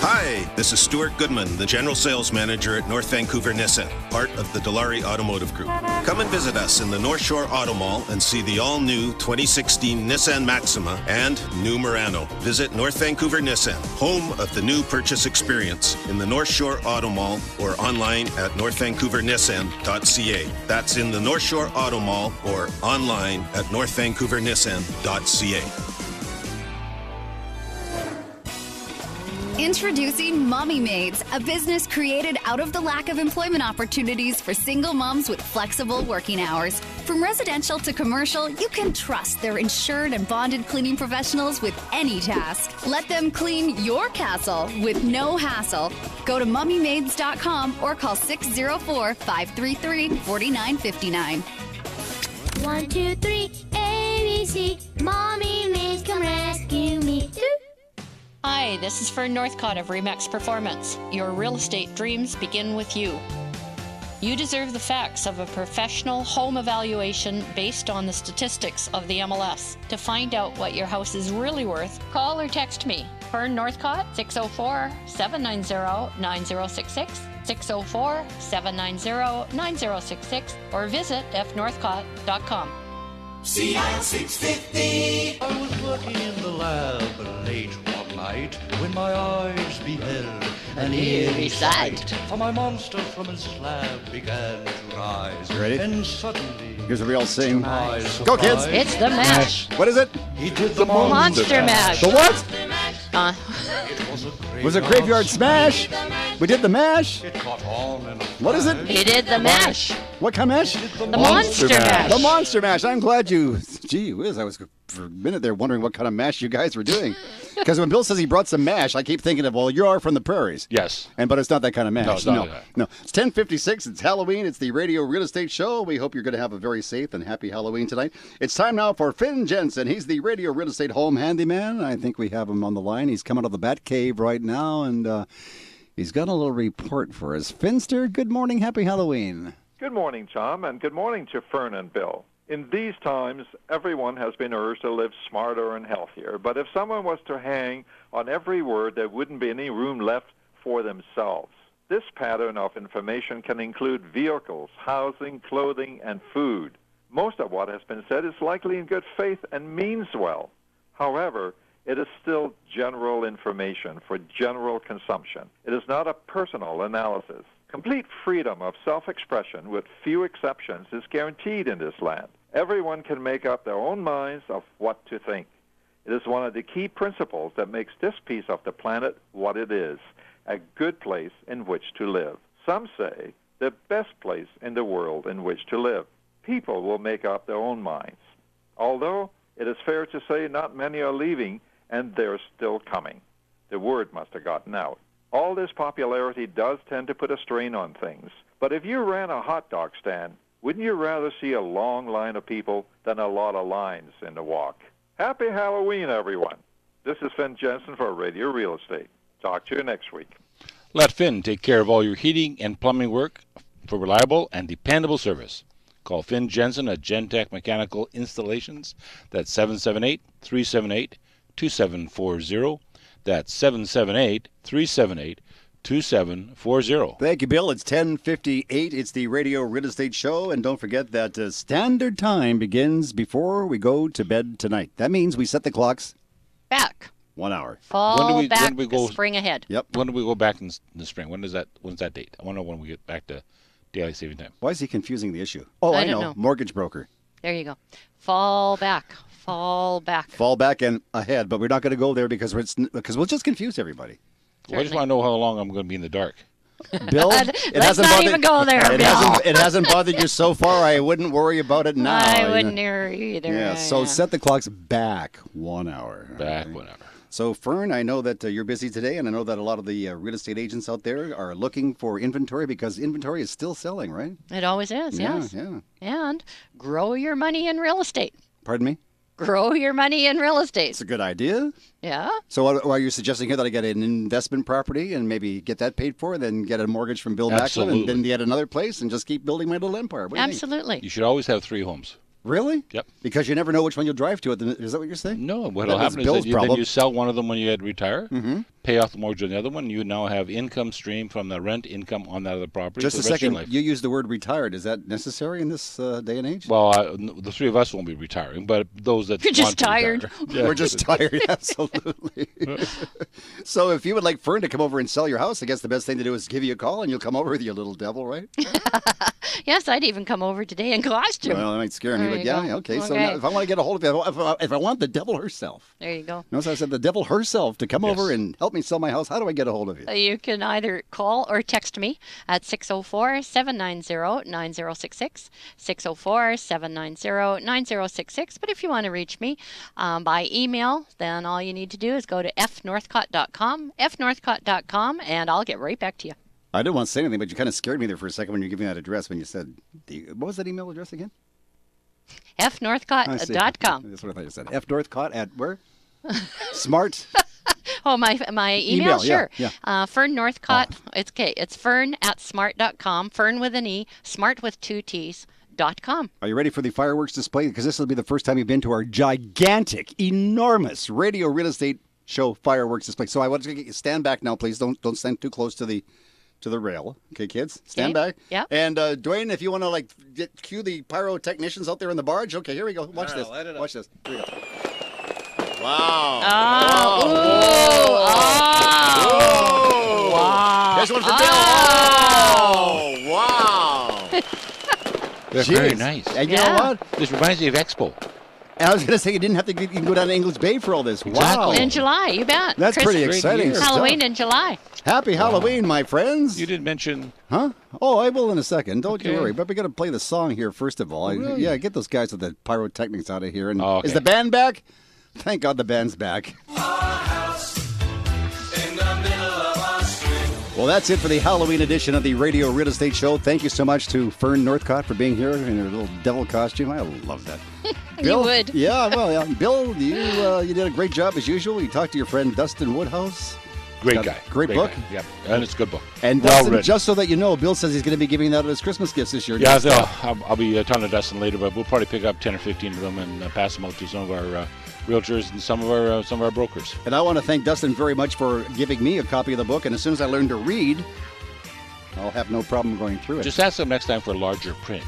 Hi, this is Stuart Goodman, the General Sales Manager at North Vancouver Nissan, part of the Dilawri Automotive Group. Come and visit us in the North Shore Auto Mall and see the all-new 2016 Nissan Maxima and new Murano. Visit North Vancouver Nissan, home of the new purchase experience, in the North Shore Auto Mall or online at northvancouvernissan.ca. That's in the North Shore Auto Mall or online at northvancouvernissan.ca. Introducing Mommy Maids, a business created out of the lack of employment opportunities for single moms with flexible working hours. From residential to commercial, you can trust their insured and bonded cleaning professionals with any task. Let them clean your castle with no hassle. Go to mummymaids.com or call 604-533-4959. 1, 2, 3, ABC. Mommy Maids, come rescue me. Hi, this is Fern Northcott of Remax Performance. Your real estate dreams begin with you. You deserve the facts of a professional home evaluation based on the statistics of the MLS. To find out what your house is really worth, call or text me. Fern Northcott, 604-790-9066, 604-790-9066, or visit fnorthcott.com. CL 650. I was working in the lab late one night when my eyes beheld an eerie sight. For my monster from his slab began to rise. You ready? And suddenly, Here's what we all sing. my Go, kids! surprise, It's the mash. What is it? he did the Monster Mash. The what? It Was it Graveyard Smash? We did the mash? It caught on and What is it? He did the mash. What kind of mash? The Monster Mash. The Monster Mash. I'm glad you... Gee whiz, I was for a minute there wondering what kind of mash you guys were doing. Because when Bill says he brought some mash, I keep thinking of, well, you are from the prairies. Yes. But it's not that kind of mash. No, it's not that. No. It's 10:56. It's Halloween. It's the Radio Real Estate Show. We hope you're going to have a very safe and happy Halloween tonight. It's time now for Finn Jensen. He's the Radio Real Estate Home Handyman. I think we have him on the line. He's coming out of the Bat Cave right now, and he's got a little report for us. Finster, good morning. Happy Halloween. Good morning, Tom, and good morning to Fern and Bill. In these times, everyone has been urged to live smarter and healthier. But if someone was to hang on every word, there wouldn't be any room left for themselves. This pattern of information can include vehicles, housing, clothing, and food. Most of what has been said is likely in good faith and means well. However, it is still general information for general consumption. It is not a personal analysis. Complete freedom of self-expression, with few exceptions, is guaranteed in this land. Everyone can make up their own minds of what to think. It is one of the key principles that makes this piece of the planet what it is, a good place in which to live. Some say the best place in the world in which to live. People will make up their own minds. Although it is fair to say not many are leaving, and they're still coming. The word must have gotten out. All this popularity does tend to put a strain on things. But if you ran a hot dog stand, wouldn't you rather see a long line of people than a lot of lines in the walk? Happy Halloween, everyone. This is Finn Jensen for Radio Real Estate. Talk to you next week. Let Finn take care of all your heating and plumbing work for reliable and dependable service. Call Finn Jensen at Gentech Mechanical Installations. That's 778-378-2740. That's 778-378-2740. Thank you, Bill. It's 10:58. It's the Radio Real Estate Show. And don't forget that standard time begins before we go to bed tonight. That means we set the clocks back 1 hour. Fall back, spring ahead. Yep. When do we go back in the spring? When's that date? I want to know when we get back to daylight saving time. Why is he confusing the issue? Oh, I know. Mortgage broker. There you go. Fall back. Fall back. Fall back and ahead, but we're not going to go there because we'll just confuse everybody. Well, I just want to know how long I'm going to be in the dark. Bill, Let's not even go there, Bill. It hasn't bothered you so far. I wouldn't worry about it now. I wouldn't either. Yeah, so set the clocks back 1 hour. Back 1 hour. So, Fern, I know that you're busy today, and I know that a lot of the real estate agents out there are looking for inventory because inventory is still selling, right? It always is, yes. Yeah. And grow your money in real estate. Pardon me? Grow your money in real estate. It's a good idea. Yeah. So are you suggesting here that I get an investment property and maybe get that paid for, then get a mortgage from Bill Macklin, and then get another place and just keep building my little empire? What do you think? Absolutely. You should always have 3 homes. Really? Yep. Because you never know which one you'll drive to. Is that what you're saying? No. What'll happen is that then you sell one of them when you retire, pay off the mortgage on the other one. You now have income stream from the rent income on that other property. Just for a the rest of your second. life. You used the word retired. Is that necessary in this day and age? Well, the 3 of us won't be retiring, but those that You're just want to tired. retire. Yeah. We're just tired, absolutely. So if you would like Fern to come over and sell your house, I guess the best thing to do is give you a call, and you'll come over with your little devil, right? Yes, I'd even come over today in costume. Well, that might scare me, There but you yeah, go. okay. So now, if I want to get a hold of you, if I want the devil herself. There you go. Notice I said the devil herself to come over and help help me sell my house, how do I get a hold of you? You can either call or text me at 604-790-9066, 604-790-9066. But if you want to reach me by email, then all you need to do is go to fnorthcott.com, and I'll get right back to you. I didn't want to say anything, but you kind of scared me there for a second when you were giving that address when you said, what was that email address again? fnorthcott.com. That's what I thought you said. fnorthcott at where? Smart. Oh, my email? Sure. Yeah. Fern Northcott. It's okay. It's fern@smart.com. Fern with an E, smart with 2 T's.com. Are you ready for the fireworks display? Because this will be the first time you've been to our gigantic, enormous Radio Real Estate Show fireworks display. So I want to get you stand back now, please. Don't stand too close to the rail. Okay, kids? Stand back. Yeah. And Dwayne, if you want to cue the pyrotechnicians out there in the barge. Okay, here we go. Watch this. Light it up. Watch this. Here we go. Wow. Oh. Whoa. Wow. Here's one for Bill. Oh, wow. They're very nice. And you know what? This reminds me of Expo. And I was going to say, you didn't have to you can go down to English Bay for all this. Wow. In July, you bet. That's pretty exciting stuff. Halloween in July. Happy Halloween, my friends. You didn't mention... Huh? Oh, I will in a second. Don't you worry. But we got to play the song here first of all. Really? Yeah, get those guys with the pyrotechnics out of here. And okay. Is the band back? Thank God the band's back. Well, that's it for the Halloween edition of the Radio Real Estate Show. Thank you so much to Fern Northcott for being here in her little devil costume. I love that. Bill, You would. Yeah, well, yeah. Bill, you did a great job as usual. You talked to your friend Dustin Woodhouse. Great guy. Great book. Guy. Yep. And it's a good book. And well Dustin, written. just so that you know, Bill says he's going to be giving that as Christmas gifts this year. Yeah, I'll be talking to Dustin later, but we'll probably pick up 10 or 15 of them and pass them out to some of our realtors and some of our brokers. And I want to thank Dustin very much for giving me a copy of the book. And as soon as I learn to read, I'll have no problem going through it. Just ask them next time for a larger print.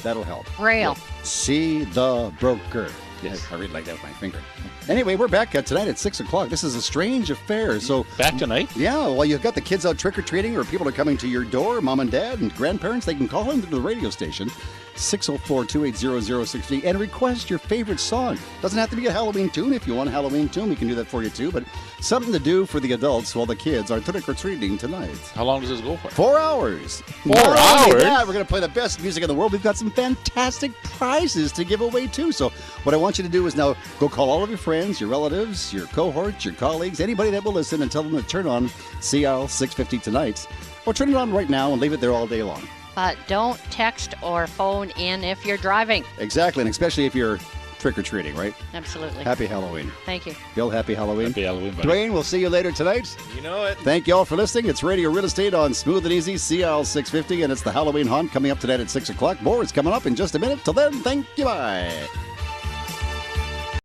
That'll help. Braille. See the broker. Yes. I read like that with my finger. Anyway, we're back tonight at 6 o'clock. This is a strange affair. So back tonight? Yeah. Well, you've got the kids out trick-or-treating, or people are coming to your door, mom and dad and grandparents. They can call into the radio station, 604-280-0650, and request your favorite song. Doesn't have to be a Halloween tune. If you want a Halloween tune, we can do that for you too. But something to do for the adults while the kids are trick-or-treating tonight. How long does this go for? 4 hours. 4 hours? Yeah, we're going to play the best music in the world. We've got some fantastic prizes to give away too. So what I want you to do is now go call all of your friends, your relatives, your cohorts, your colleagues, anybody that will listen, and tell them to turn on CL 650 tonight. Or turn it on right now and leave it there all day long. But don't text or phone in if you're driving. Exactly, and especially if you're trick-or-treating, right? Absolutely. Happy Halloween. Thank you. Bill, happy Halloween. Happy Halloween, buddy. Dwayne, we'll see you later tonight. You know it. Thank you all for listening. It's Radio Real Estate on Smooth and Easy, CL 650, and it's the Halloween Haunt coming up tonight at 6 o'clock. More is coming up in just a minute. Till then, thank you, bye.